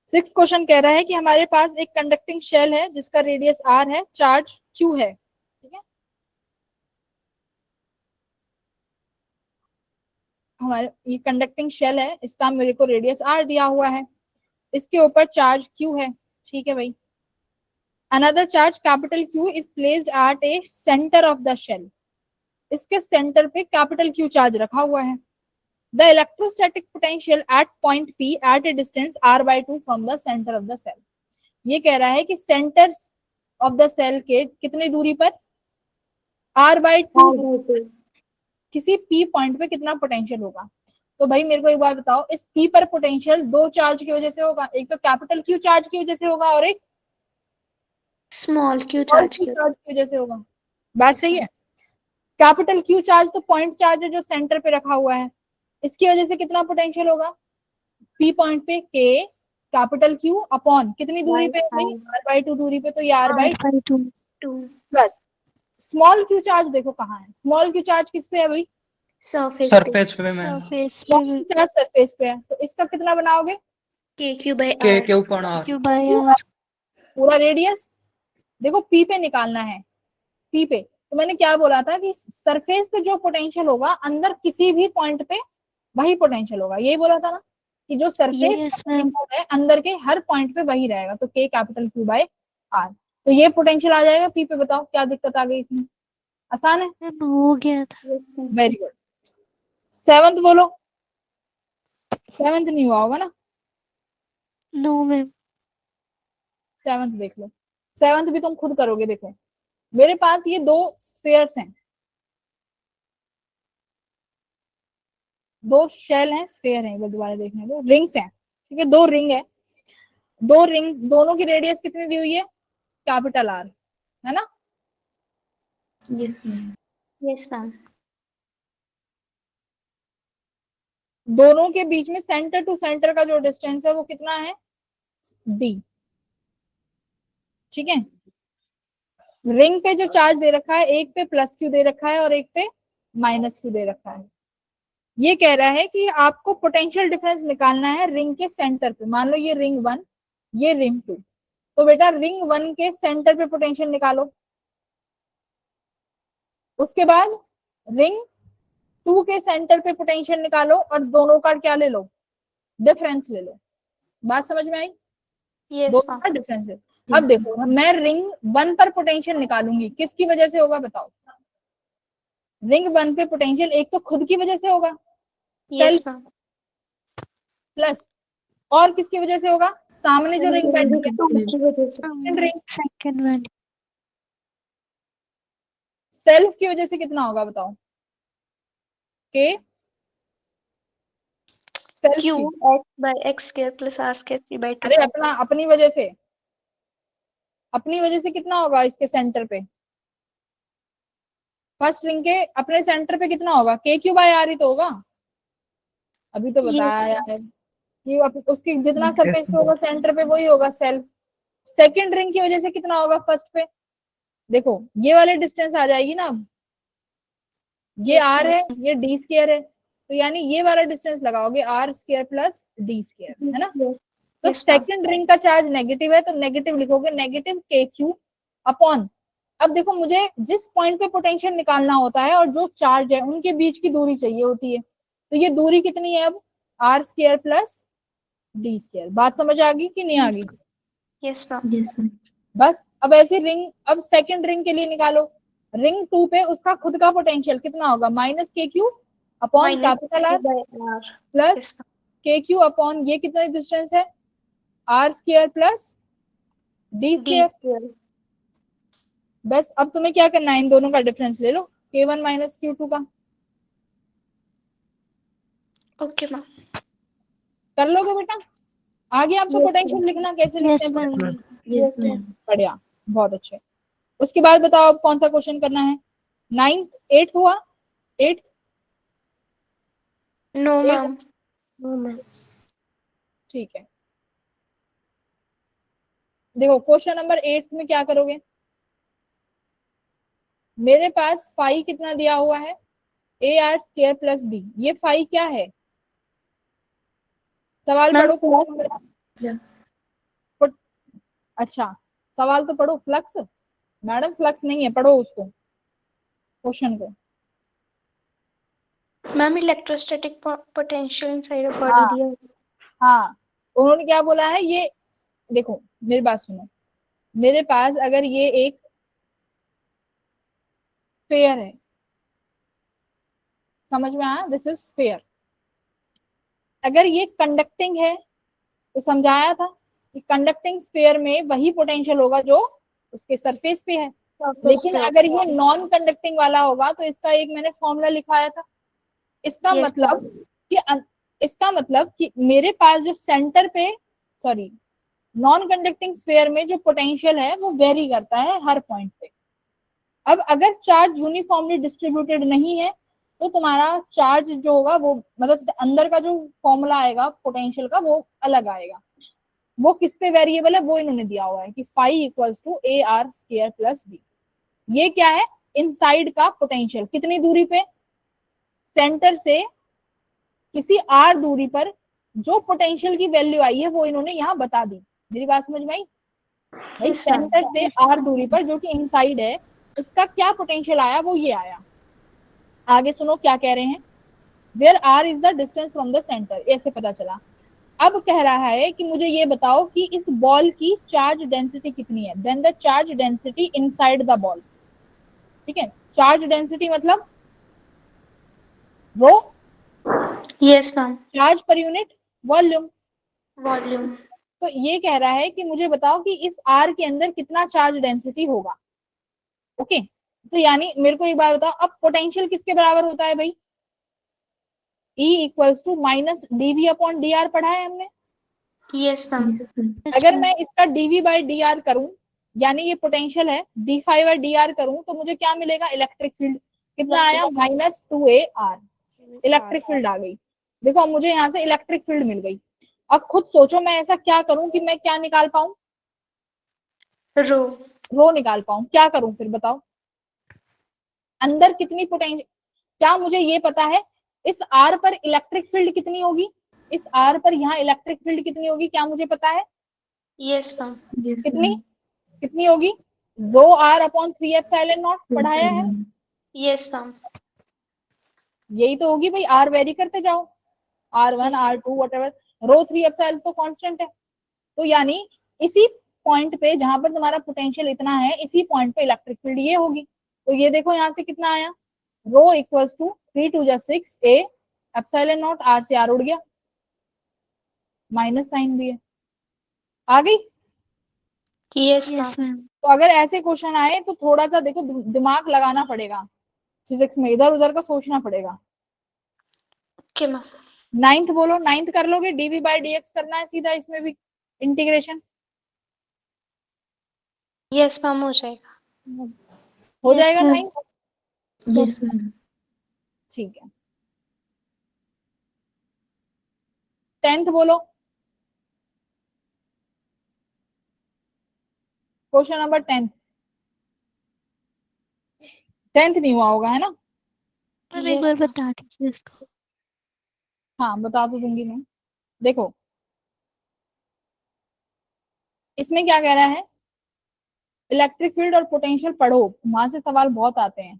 6 क्वेश्चन कह रहा है कि हमारे पास एक कंडक्टिंग शेल है जिसका रेडियस r है, चार्ज q है, ठीक है। हमारे ये कंडक्टिंग शेल है, इसका मेरे को रेडियस r दिया हुआ है, इसके ऊपर चार्ज q है, ठीक है भाई। Another charge capital Q is placed at a centre of the shell, इसके सेंटर पे कैपिटल Q चार्ज रखा हुआ है। The electrostatic potential at point P at a distance r/2 from the centre of the shell. ये कह रहा है कि सेंटर ऑफ द सेल के कितनी दूरी पर, r/2 किसी P पॉइंट पे कितना पोटेंशियल होगा। तो भाई मेरे को एक बात बताओ, इस P पर पोटेंशियल 2 चार्ज की वजह से होगा, एक तो कैपिटल Q चार्ज की वजह से होगा और एक स्मॉल क्यू चार्ज की की वजह से होगा। बात सही है। कैपिटल Q चार्ज तो पॉइंट चार्ज है जो सेंटर पे रखा हुआ है, इसकी वजह से कितना पोटेंशियल होगा, P पॉइंट पे K कैपिटल Q अपॉन कितनी दूरी पे, r/2 दूरी पे, तो ये r/2 plus small Q charge देखो कहाँ है, स्मॉल Q चार्ज किस पे है भाई, सरफेस सरफेस पे मैम सरफेस पे कौन सी चार्ज सरफेस पे है, तो इसका कितना बनाओगे? के क्यू बाई के आर के ऊपर r Q by Q r. पूरा रेडियस। देखो पी पे निकालना है, पी पे। तो मैंने क्या बोला था कि सरफेस पे जो पोटेंशियल होगा अंदर किसी भी पॉइंट पे वही पोटेंशियल होगा, यही बोला था ना कि जो सरफेस यस मैम। है अंदर के हर पॉइंट पे वही रहेगा, तो के कैपिटल क्यू बाय आर। तो ये पोटेंशियल आ जाएगा पी पे। बताओ क्या दिक्कत आ गई इसमें? आसान है, मैम हो गया था। Very good. सेवंथ बोलो, सेवंथ नहीं हुआ होगा ना? No ma'am. सेवंथ देख लो, सेवंथ भी तुम खुद करोगे। देखो मेरे पास ये दो स्फीयर्स हैं, दो शेल हैं, स्फीयर है, वो दोबारा देखने दो, रिंग्स हैं, ठीक है, दो रिंग है, दो रिंग, दोनों की रेडियस कितनी दी हुई है? कैपिटल आर, है ना? Yes ma'am. दोनों के बीच में सेंटर टू सेंटर का जो डिस्टेंस है वो कितना है? डी, ठीक है। रिंग पे जो चार्ज दे रखा है, एक पे प्लस क्यू दे रखा है और एक पे माइनस क्यू दे रखा है। ये कह रहा है कि आपको पोटेंशियल डिफरेंस निकालना है रिंग के सेंटर पे। मान लो ये रिंग 1, ये रिंग 2, तो बेटा रिंग 1 के सेंटर पे पोटेंशियल निकालो। उसके बाद रिंग 2 के सेंटर पे पोटेंशियल निकालो और दोनों का क्या ले लो? डिफरेंस ले लो। बात समझ में आई? यस दोनों का डिफरेंस है। अब देखो मैं रिंग 1 पर पोटेंशियल निकालूंगी, किसकी वजह से होगा बताओ? रिंग 1 पे पोटेंशियल एक तो खुद की वजह से होगा, यस सेल्फ, मैम। प्लस और किसकी वजह से होगा? सामने जो रिंग बैठी है, रिंग सेकंड वाली। सेल्फ की वजह से कितना होगा बताओ? के सेल्फ क्यू की, x by x square plus r square 3/2। अरे अपना अपनी वजह से, अपनी वजह से कितना होगा इसके सेंटर पे? फर्स्ट रिंग के अपने सेंटर पे कितना होगा? के क्यू बाय आर ही तो होगा, अभी तो बताया है कि उसकी जितना सरफेस पे होगा सेंटर पे वही होगा सेल्फ। सेकंड रिंग की वजह से कितना होगा फर्स्ट पे? देखो ये वाले डिस्टेंस आ जाएगी ना, अब ये Yes, आर है, yes. ये डी स्क्वायर है, तो यानी ये वाला डिस्टेंस लगाओगे r square plus d square, है ना? तो Yes, सेकंड रिंग का चार्ज नेगेटिव है, तो नेगेटिव लिखोगे, नेगेटिव के क्यू अपॉन। अब देखो मुझे जिस पॉइंट पे पोटेंशियल निकालना होता है और जो चार्ज है उनके बीच की दूरी चाहिए होती है, तो ये दूरी कितनी है अब? R square plus d square. बात समझ आ गई कि नहीं आ गई? Yes ma'am. बस अब ऐसी रिंग, अब सेकंड रिंग के लिए निकालो। रिंग 2 पे उसका खुद का पोटेंशियल कितना होगा? Minus K Q upon capital R plus K Q upon ये कितना डिस्टेंस है? R square plus d square. बस अब तुम्हें क्या करना है, इन दोनों का डिफरेंस ले लो, k1 माइनस q2 का। Okay ma'am. कर लोगे बेटा? आगे आपको पोटेंशियल लिखना कैसे लिखते यस हैं? मैम। Yes ma'am. बढ़िया, बहुत अच्छे। उसके बाद बताओ अब कौन सा क्वेश्चन करना है? 9th 8th हुआ? 8th no ma'am. No ma'am. ठीक है। देखो क्वेश्चन नंबर 8 में क्या करोगे? मेरे पास फाई कितना दिया हुआ है? A r square plus b. ये फाई क्या है? सवाल मैम, पढ़ो। अच्छा सवाल तो पढ़ो। फ्लक्स, मैडम फ्लक्स नहीं है, पढ़ो उसको, क्वेश्चन को। Ma'am electrostatic potential inside of हाँ बॉडी दिया। हाँ, उन्होंने क्या बोला है? ये देखो मेरी बात सुनो, मेरे पास अगर ये एक स्फीयर है, समझ में आया? This is sphere. अगर ये कंडक्टिंग है तो समझाया था कि कंडक्टिंग स्फीयर में वही पोटेंशियल होगा जो उसके सरफेस पे है, लेकिन अगर ये नॉन कंडक्टिंग वाला होगा तो इसका एक मैंने फॉर्मूला लिखाया था। इसका Yes, मतलब कि इसका मतलब कि मेरे पास जो सेंटर पे, सॉरी, नॉन कंडक्टिंग स्फीयर में जो पोटेंशियल है वो वेरी करता है हर पॉइंट पे। अब अगर चार्ज यूनिफॉर्मली डिस्ट्रीब्यूटेड नहीं है तो तुम्हारा चार्ज जो होगा वो, मतलब अंदर का जो फॉर्मूला आएगा पोटेंशियल का वो अलग आएगा। वो किस पे वेरिएबल है वो इन्होंने दिया हुआ है कि phi equals to a r square plus b. ये क्या है? इनसाइड का पोटेंशियल, कितनी दूरी पे? सेंटर से किसी r दूरी पर जो पोटेंशियल की वैल्यू आई है वो इन्होंने यहाँ बता दी। मेरी बात समझ में आई? भाई Yes, ma'am. सेंटर से r दूरी पर जो कि इनसाइड है उसका क्या पोटेंशियल आया वो ये आया। आगे सुनो क्या कह रहे हैं, where r is the distance from the centre, ऐसे पता चला। अब कह रहा है कि मुझे ये बताओ कि इस बॉल की चार्ज डेंसिटी कितनी है, then the charge density inside the ball. ठीक है, चार्ज डेंसिटी मतलब rho, Yes, ma'am. Charge per unit volume. Volume. तो ये कह रहा है कि मुझे बताओ कि इस आर के अंदर कितना चार्ज डेंसिटी होगा। ओके, तो यानी मेरे को एक बार बताओ, अब पोटेंशियल किसके बराबर होता है भाई? E equals to minus dv अपॉन dr पढ़ा है हमने। Yes, ma'am. अगर मैं इसका dv बाई dr करूं, यानी ये पोटेंशियल है, d फाई बाई dr करूं तो मुझे क्या मिलेगा? Electric field. कितना आया? Minus 2ar। इलेक्ट्रिक फील्ड आ गई। देखो अब मुझे यहाँ से इलेक्ट्रिक फील्ड मिल गई। अब खुद सोचो मैं ऐसा क्या करूं कि मैं क्या निकाल पाऊं? Rho. रो निकाल पाऊं। क्या करूं फिर बताओ? अंदर कितनी पोटेंशियल, क्या मुझे ये पता है इस आर पर इलेक्ट्रिक फील्ड कितनी होगी? इस आर पर यहाँ इलेक्ट्रिक फील्ड कितनी होगी, क्या मुझे पता है? Yes, ma'am. कितनी कितनी होगी? रो आर अपॉन 3 एप्सिलॉन नॉट पढ़ाया है। Yes, ma'am. यही तो होगी भाई, आर वेरी करते जाओ, R1 R2 व्हाटएवर, रो 3 एप्सिलॉन तो कांस्टेंट है। तो यानी इसी पॉइंट पे जहां पर तुम्हारा पोटेंशियल इतना है, इसी पॉइंट पे इलेक्ट्रिक फील्ड ये होगी। तो ये देखो यहाँ से कितना आया, रो इक्वल्स टू 3 2 जा 6 a एप्सिलॉन नॉट, r से r उड़ गया, माइनस साइन भी है, आ गई। Yes, ma'am. Yes ma'am. तो अगर ऐसे क्वेश्चन आए तो थोड़ा सा देखो दिमाग लगाना पड़ेगा, फिजिक्स में इधर उधर का सोचना पड़ेगा। Okay, ma'am. नाइन्थ बोलो, नाइन्थ कर लोगे? dv बाई dx करना है सीधा, इसमें भी इंटीग्रेशन Yes, ma'am. हो जाएगा. हो Yes, जाएगा ma'am. नाइन्थ। Yes, ma'am. ठीक है, टेंथ बोलो, क्वेश्चन नंबर 10। टेंथ नहीं हुआ होगा है ना? मैम एक Yes, बार ma'am. बता दीजिए इसको। हाँ बता तो दूंगी मैं। देखो इसमें क्या कह रहा है, इलेक्ट्रिक फील्ड और पोटेंशियल पढ़ो, वहां से सवाल बहुत आते हैं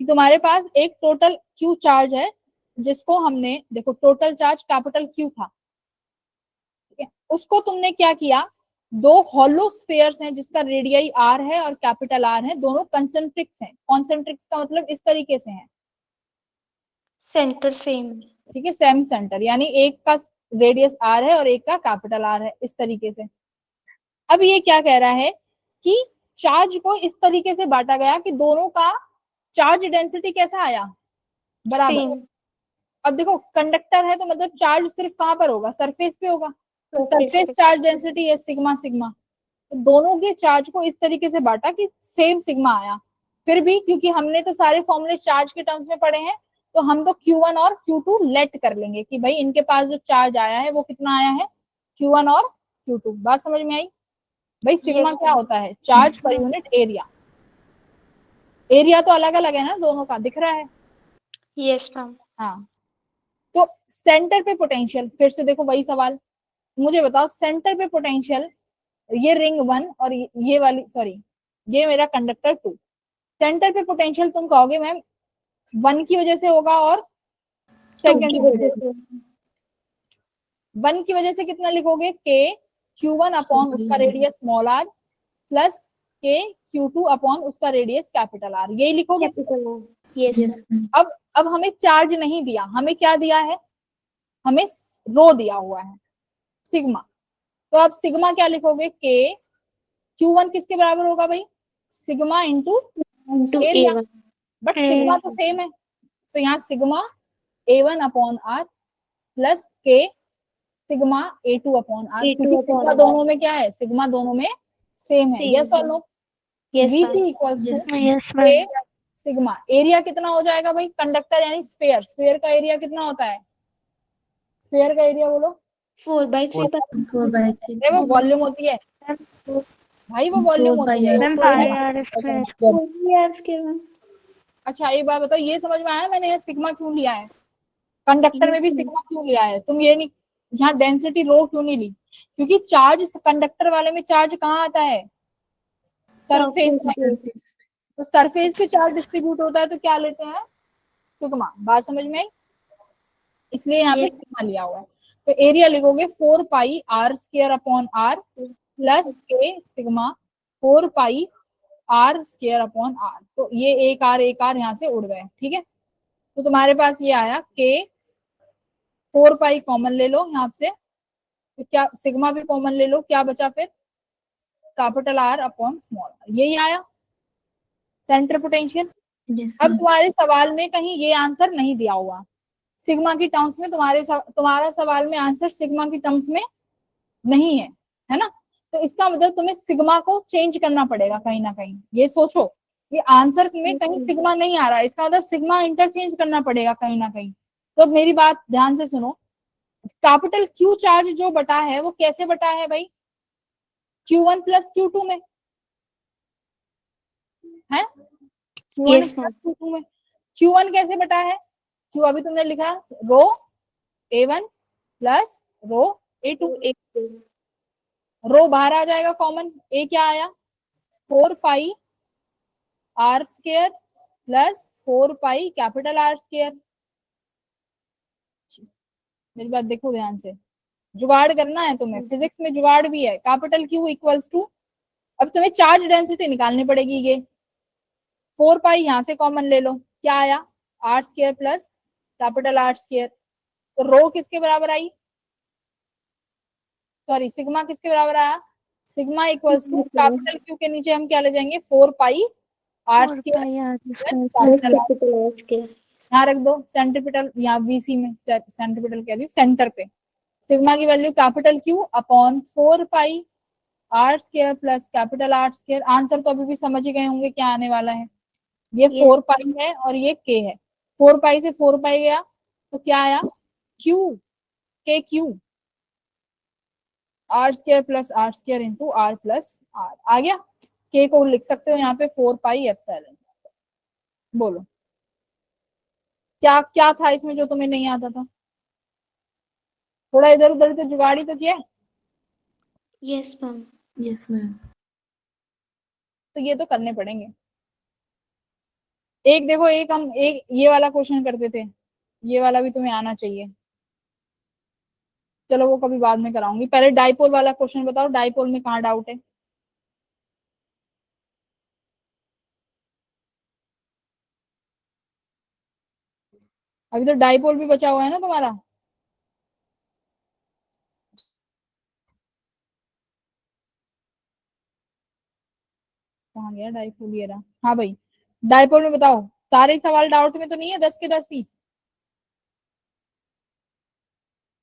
कि तुम्हारे पास एक टोटल क्यू चार्ज है, जिसको हमने, देखो टोटल चार्ज कैपिटल क्यू था, ठीक है, उसको तुमने क्या किया, दो हॉलो स्फीयर्स हैं जिसका रेडियस आर है और कैपिटल आर है, दोनों कंसेंट्रिक्स हैं। कॉन्सेंट्रिक्स का मतलब इस तरीके से है, Center same. ठीक है, सेम सेंटर, यानी एक का रेडियस आर है और एक का कैपिटल आर है, इस तरीके से। अब ये क्या कह रहा है कि चार्ज को इस तरीके से बांटा गया कि दोनों का चार्ज डेंसिटी कैसा आया, बराबर। Same. अब देखो कंडक्टर है तो मतलब चार्ज सिर्फ कहाँ पर होगा, सरफेस पे होगा, तो सरफेस चार्ज डेंसिटी है सिग्मा सिग्मा। तो दोनों के चार्ज को इस तरीके से बांटा कि सेम सिग्मा आया। फिर भी क्योंकि हमने तो सारे फॉर्मूले चार्ज के टर्म्स में पढ़े हैं, तो हम तो Q1 और Q2 लेट कर लेंगे कि भाई इनके पास जो चार्ज आया है वो कितना आया है, Q1 और Q2। बात समझ में आई? भाई सिग्मा क्या होता है, charge per unit area. Area तो अलग अलग है ना दोनों का, दिख रहा है। Yes, ma'am. हाँ, तो सेंटर पे पोटेंशियल, फिर से देखो वही सवाल, मुझे बताओ सेंटर पे पोटेंशियल, ये रिंग 1 और ये वाली, सॉरी ये मेरा कंडक्टर 2, सेंटर पे पोटेंशियल तुम कहोगे मैम 1 की वजह से होगा और सेकंड की वजह से। 1 की वजह से कितना लिखोगे, k Q1 अपॉन उसका radius small r plus k Q2 upon उसका रेडियस कैपिटल R, यही लिखोगे। Yes, ma'am. अब हमें चार्ज नहीं दिया, हमें क्या दिया है, हमें रो दिया हुआ है, सिग्मा। तो अब सिग्मा क्या लिखोगे, k Q1 किसके बराबर होगा भाई, sigma into Into area, A1. But sigma तो सेम है, तो यहाँ sigma A1 upon R plus k sigma A2 upon R, A2 क्योंकि upon सिग्मा R. दोनों में क्या है, सिग्मा दोनों में सेम है। Same यस और no? Yes, VC ma'am. Equals to yes ma'am. Sigma, area कितना हो जाएगा भाई, कंडक्टर यानी स्फीयर, स्फीयर का एरिया कितना होता है, स्फीयर का एरिया बोलो, 4/3. अरे वो वॉल्यूम होती है भाई, वो वॉल्यूम होती है। मैम कोई पाई ना- आर स्क्वायर। Yes, ma'am. अच्छा एक बात बताओ, ये समझ में आया मैंने ये सिग्मा क्यों लिया है, कंडक्टर में भी सिग्मा क्यों लिया है? तुम ये नहीं, यहाँ डेंसिटी रो क्यों नहीं ली? क्योंकि चार्ज कंडक्टर वाले में चार्ज कहाँ आता है? सरफेस में। तो सरफेस पे चार्ज डिस्ट्रीब्यूट होता है तो क्या लेते हैं? सिग्मा। बात समझ में आई? इसलिए यहाँ पे सिग्मा लिया हुआ है। तो एरिया लिखोगे 4 pi r square upon r plus के sigma 4 pi r square upon r. तो ये एक आर यहाँ से उड़ गए, ठीक है। तो तुम्हारे पास ये आया के 4 पाई कॉमन ले लो यहाँ से, तो क्या सिग्मा भी कॉमन ले लो, क्या बचा फिर? Capital r upon small r. यही आया सेंटर पोटेंशियल। अब तुम्हारे सवाल में कहीं ये आंसर नहीं दिया हुआ सिग्मा की टर्म्स में, तुम्हारा सवाल में आंसर सिग्मा की टर्म्स में नहीं है ना? तो इसका मतलब तुम्हें सिग्मा को चेंज करना पड़ेगा कहीं ना कहीं। ये सोचो, ये आंसर में कहीं सिग्मा नहीं आ रहा है, इसका मतलब सिग्मा इंटरचेंज करना पड़ेगा कहीं ना कहीं। तो अब मेरी बात ध्यान से सुनो, कैपिटल क्यू चार्ज जो बटा है वो कैसे बटा है भाई? Q1 प्लस Q2 में है, Q1 प्लस Q2 में। Q1 कैसे बटा है? Q अभी तुमने लिखा रो A1 प्लस रो A2, रो बाहर आ जाएगा कॉमन, A क्या आया? 4 pi r square plus 4 pi capital r square. मेरी बात देखो ध्यान से, जुगाड़ करना है तुम्हें, फिजिक्स में जुगाड़ भी है। कैपिटल क्यू इक्वल्स टू, अब तुम्हें चार्ज डेंसिटी निकालनी पड़ेगी। ये 4 पाई यहाँ से कॉमन ले लो, क्या आया? R square plus capital r square. तो रो किसके बराबर आई? सॉरी, सिग्मा किसके बराबर आया? Sigma equals to capital Q के नीचे हम क्या ले जाएंगे? 4 pi r square plus capital r square. यहाँ रख दो सेंट्रीपिटल, यहाँ वीसी में सेंट्रीपिटल कह रही हूँ, सेंटर पे सिग्मा की value capital Q upon 4 pi r square plus capital r square. Answer तो अभी भी समझ ही गए होंगे क्या आने वाला है। ये 4 पाई है और ये के है, 4 पाई से 4 पाई गया तो क्या आया? Q, K Q r square plus r square into r plus r आ गया। के को लिख सकते हो यहाँ पे 4 पाई एप्सिलॉन। बोलो क्या क्या था इसमें जो तुम्हें नहीं आता था? थोड़ा इधर उधर तो जुगाड़ी तो किया। Yes ma'am. Yes ma'am. तो ये तो करने पड़ेंगे। एक देखो, एक हम एक ये वाला क्वेश्चन करते थे, ये वाला भी तुम्हें आना चाहिए। चलो वो कभी बाद में कराऊंगी, पहले डाइपोल वाला क्वेश्चन बताओ, डाइपोल में कहाँ डाउट है? अभी तो डाइपोल भी बचा हुआ है ना तुम्हारा। कहाँ गया डाइपोल? ये रहा। हाँ भाई, डाइपोल में बताओ, सारे सवाल डाउट में तो नहीं है? 10 के 10 ही,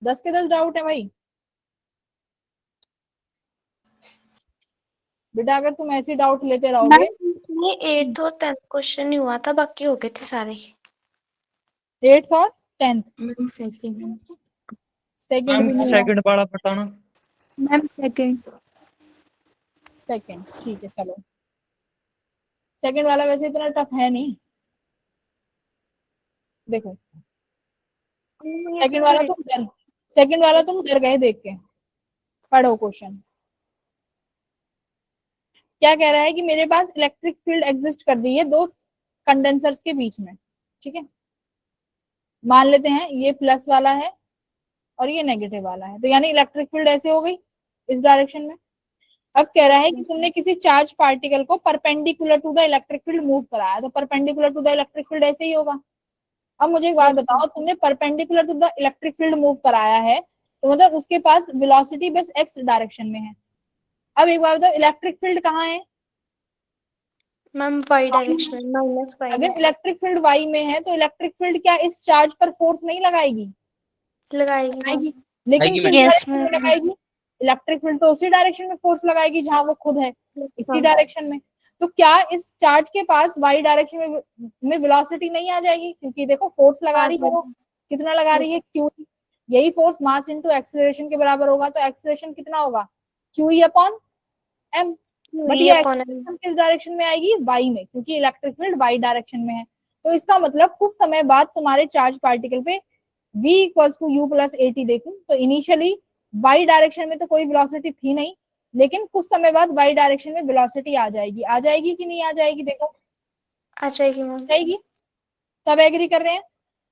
10 के 10 डाउट है भाई। बेटा अगर तुम ऐसे डाउट लेते रहोगे। ये 8th और 10th क्वेश्चन ही हुआ था, बाकी हो गए थे सारे। 8th और 10th? Ma'am second. सेकंड वाला बताना मैम सेकंड ठीक है। चलो सेकंड वाला वैसे इतना टफ है नहीं। देखो सेकंड वाला तुम डर गए देख के। पढ़ो क्वेश्चन क्या कह रहा है कि मेरे पास इलेक्ट्रिक फील्ड एग्जिस्ट कर रही है दो कंडेंसर्स के बीच में, ठीक है। मान लेते हैं ये प्लस वाला है और ये नेगेटिव वाला है, तो यानी इलेक्ट्रिक फील्ड ऐसे हो गई इस डायरेक्शन में। अब कह रहा है कि तुमने किसी चार्ज पार्टिकल को perpendicular to the electric field move कराया, तो perpendicular to the electric field ऐसे ही होगा। अब मुझे एक बात बताओ, तुमने perpendicular to the electric field move कराया है तो मतलब उसके पास वेलोसिटी बस एक्स डायरेक्शन में है। अब एक बात बताओ, इलेक्ट्रिक फील्ड कहाँ है? मैम वाई डायरेक्शन में, माइनस वाई। अगर इलेक्ट्रिक फील्ड वाई में है तो इलेक्ट्रिक फील्ड क्या इस चार्ज पर फोर्स नहीं लगाएगी? लगाएगी। लेकिन किस Yes, डायरेक्शन में लगाएगी? इलेक्ट्रिक फील्ड तो उसी डायरेक्शन में फोर्स लगाएगी जहां वो खुद है, इसी डायरेक्शन में। तो क्या इस चार्ज के पास वाई डायरेक्शन में वेलोसिटी नहीं आ जाएगी? क्योंकि देखो फोर्स लगा रही है वो, कितना लगा रही है? क्यू। यही फोर्स मास इनटू एक्सीलरेशन के बराबर होगा, तो एक्सीलरेशन कितना होगा? Q E upon m. But ये एक्सीलरेशन किस डायरेक्शन में आएगी? वाई में, क्योंकि इलेक्ट्रिक फील्ड वाई डायरेक्शन में है। तो इसका मतलब कुछ समय बाद तुम्हारे चार्ज पार्टिकल पे v equals to u plus at देखूं तो इनिशियली y डायरेक्शन में तो कोई वेलोसिटी थी नहीं, लेकिन कुछ समय बाद y डायरेक्शन में वेलोसिटी आ जाएगी कि नहीं आ जाएगी? देखो आ जाएगी मैम। जाएगी। सब एग्री कर रहे हैं?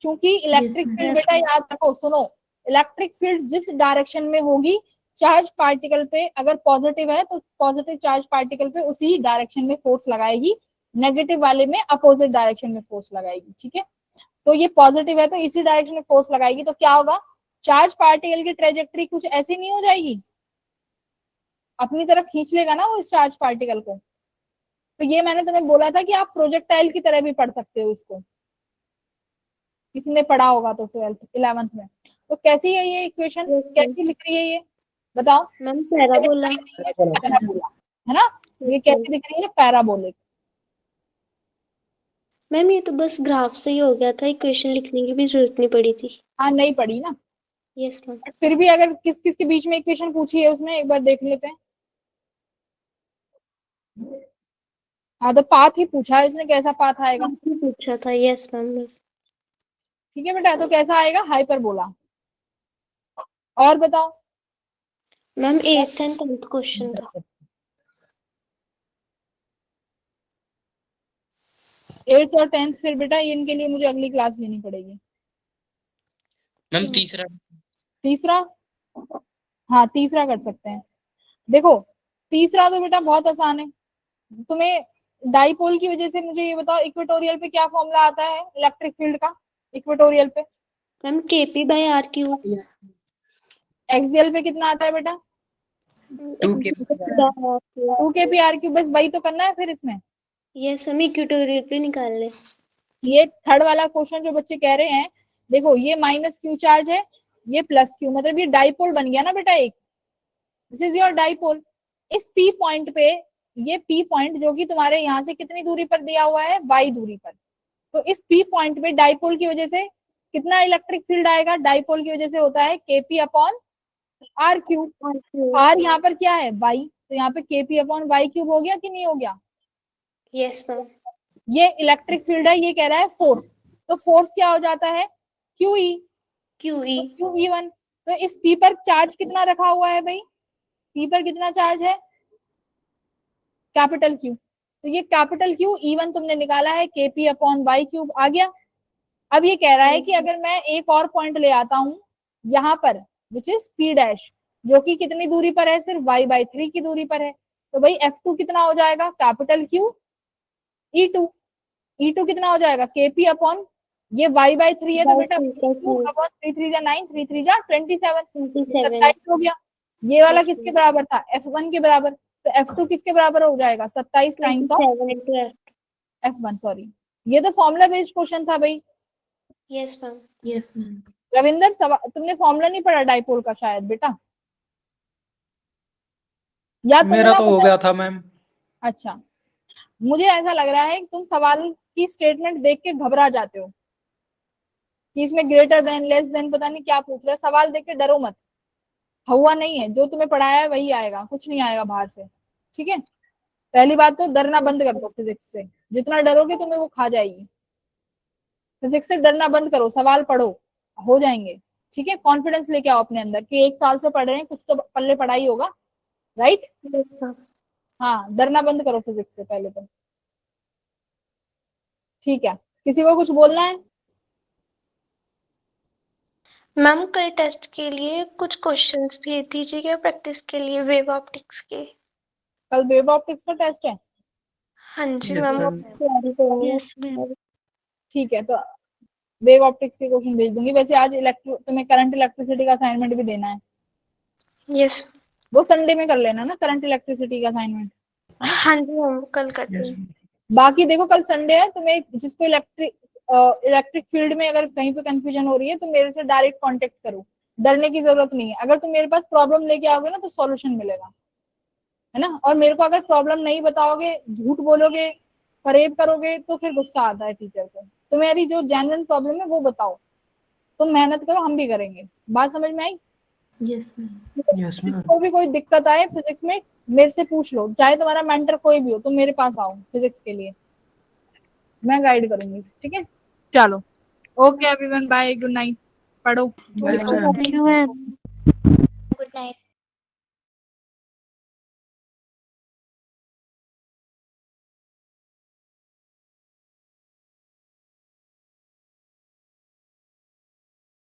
क्योंकि इलेक्ट्रिक फील्ड बेटा याद रखो, सुनो, इलेक्ट्रिक फील्ड जिस डायरेक्शन में होगी चार्ज पार्टिकल पे अगर पॉजिटिव है तो पॉजिटिव चार्ज पार्टिकल पे उसी डायरेक्शन में फोर्स लगाएगी, नेगेटिव वाले में अपोजिट डायरेक्शन में फोर्स लगाएगी। ठीक है, तो ये पॉजिटिव है तो इसी डायरेक्शन में फोर्स लगाएगी, तो क्या होगा, चार्ज पार्टिकल की ट्रेजेक्टरी कुछ ऐसी नहीं हो जाएगी, अपनी तरफ खींच लेगा ना वो इस चार्ज पार्टिकल को। तो ये मैंने तुम्हें बोला था कि आप प्रोजेक्टाइल की तरह भी पढ़ सकते हो इसको, किसी ने पढ़ा होगा तो 11th में। तो कैसी है ये इक्वेशन, कैसी लिख रही है ये बताओ? मैम पैराबोला है ना, ये कैसे लिख रही है? पैराबोलिक। मैम ये तो बस ग्राफ से ही हो गया था, इक्वेशन लिखने की भी जरूरत नहीं पड़ी थी। हाँ नहीं पढ़ी ना, यस मैम। फिर भी अगर किस किस के बीच में इक्वेशन पूछी है उसने एक बार देख लेते हैं। हाँ तो पाथ ही पूछा है उसने, कैसा पाथ आएगा? पूछा था, यस मैम बस। ठीक है बेटा, तो कैसा आएगा? हाइपरबोला। और बताओ? Ma'am 8th and 10th question था। 8th और 10th फिर बेटा इनके लिए मुझे अगली क्लास लेनी पड़ेगी। मैम तीसरा तीसरा, हाँ तीसरा कर सकते हैं। देखो तीसरा तो बेटा बहुत आसान है, तुम्हें डाइपोल की वजह से मुझे ये बताओ इक्वेटोरियल पे क्या फॉर्मूला आता है इलेक्ट्रिक फील्ड का इक्वेटोरियल पे? Ma'am KP by R cube. Axial पे कितना आता है बेटा? 2kp r cube. बस वही तो करना है फिर इसमें। यस मैम, इक्वेटोरियल पे निकाल ले। ये थर्ड वाला क्वेश्चन जो बच्चे कह रहे हैं, देखो ये माइनस क्यू चार्ज है, ये प्लस क्यू, मतलब ये डाइपोल बन गया ना बेटा एक, दिस इज योर डाइपोल। इस पी पॉइंट पे, ये पी पॉइंट जो कि तुम्हारे यहाँ से कितनी दूरी पर दिया हुआ है? y दूरी पर। तो इस पी पॉइंट पे डाइपोल की वजह से कितना इलेक्ट्रिक फील्ड आएगा? डाइपोल की वजह से होता है kp upon r cube. r यहाँ पर क्या है? y, तो यहाँ पे kp अपॉन y क्यूब हो गया कि नहीं हो गया? Yes ma'am. ये इलेक्ट्रिक फील्ड है, ये कह रहा है फोर्स, तो फोर्स क्या हो जाता है? QE। QE1। तो इस P पर चार्ज कितना रखा हुआ है भाई? P पर कितना चार्ज है? Capital Q। तो ये कैपिटल Q E1 तुमने निकाला है, KP अपॉन y क्यूब आ गया। अब ये कह रहा है कि अगर मैं एक और पॉइंट ले आता हूं यहाँ पर, विच इज P डैश, जो कि कितनी दूरी पर है? सिर्फ y/3 की दूरी पर है। तो भाई F2 कितना हो जाएगा? Capital Q E2। E2 कितना हो जाएगा? KP अपॉन, ये y/3 है तो बेटा अपॉन 3 3 जा 9, 3 3 जा 27, 27 हो गया। ये वाला किसके बराबर था? F1 के बराबर। तो F2 किसके बराबर हो जाएगा? 27 टाइम्स ऑफ F1। सॉरी, ये तो फॉर्मूला बेस्ड क्वेश्चन था भाई। Yes ma'am. Yes ma'am. Ravinder तुमने फॉर्मूला नहीं पढ़ा डाइपोल का शायद बेटा, या मेरा तो हो गया था मैम। अच्छा, मुझे ऐसा लग रहा है कि तुम सवाल की स्टेटमेंट देख के घबरा जाते हो कि इसमें ग्रेटर देन, लेस देन, पता नहीं क्या पूछ रहा है। सवाल देख के डरो मत, हुआ नहीं है, जो तुम्हें पढ़ाया है वही आएगा, कुछ नहीं आएगा बाहर से। ठीक है, पहली बात तो डरना बंद कर दो फिजिक्स से, जितना डरोगे तुम्हें वो खा जाएगी। फिजिक्स से डरना बंद करो, सवाल पढ़ो, हो जाएंगे। ठीक है, कॉन्फिडेंस लेके आओ अपने अंदर कि 1 साल से पढ़ रहे हैं, कुछ तो पल्ले पढ़ाई होगा, राइट? हाँ, डरना बंद करो फिजिक्स से पहले तो। ठीक है, किसी को कुछ बोलना है? मैम कल टेस्ट के लिए कुछ क्वेश्चंस भेज दीजिएगा प्रैक्टिस के लिए, वेव ऑप्टिक्स के। कल वेव ऑप्टिक्स का टेस्ट है? हाँ जी Yes, मैम, ma'am. तैयारी करेंगे। Yes ma'am. ठीक है, तो वेव ऑप्टिक्स के क्वेश्चन भेज दूंगी। वैसे आज तुम्हें करंट इलेक्ट्रिसिटी का असाइनमेंट भी देना है, यस। वो संडे में कर लेना ना, करंट इलेक्ट्रिसिटी का असाइनमेंट। हाँ जी मैम, कल करते Yes, हैं। ma'am. बाकी देखो कल संडे है, तुम्हें जिसको इलेक्ट्रिक फील्ड में अगर कहीं पे कंफ्यूजन हो रही है तो मेरे से डायरेक्ट कांटेक्ट करो, डरने की जरूरत नहीं है। अगर तुम मेरे पास प्रॉब्लम लेके आओगे ना तो सॉल्यूशन मिलेगा, है ना? और मेरे को अगर प्रॉब्लम नहीं बताओगे, झूठ बोलोगे, फरेब करोगे, तो फिर गुस्सा आता है टीचर को। तुम्हारी जो जेन्युइन प्रॉब्लम है वो बताओ, तुम मेहनत करो, हम भी करेंगे। बात समझ में आई? Yes ma'am. Yes, ma'am. जिसको भी कोई दिक्कत आए फिजिक्स में मेरे से पूछ लो, चाहे तुम्हारा मेंटर कोई भी हो, तुम मेरे पास आओ फिजिक्स के लिए। मैं गाइड करूंगी, ठीक है। चलो okay everyone, bye, good night, पढ़ो। Thank you ma'am. Good night.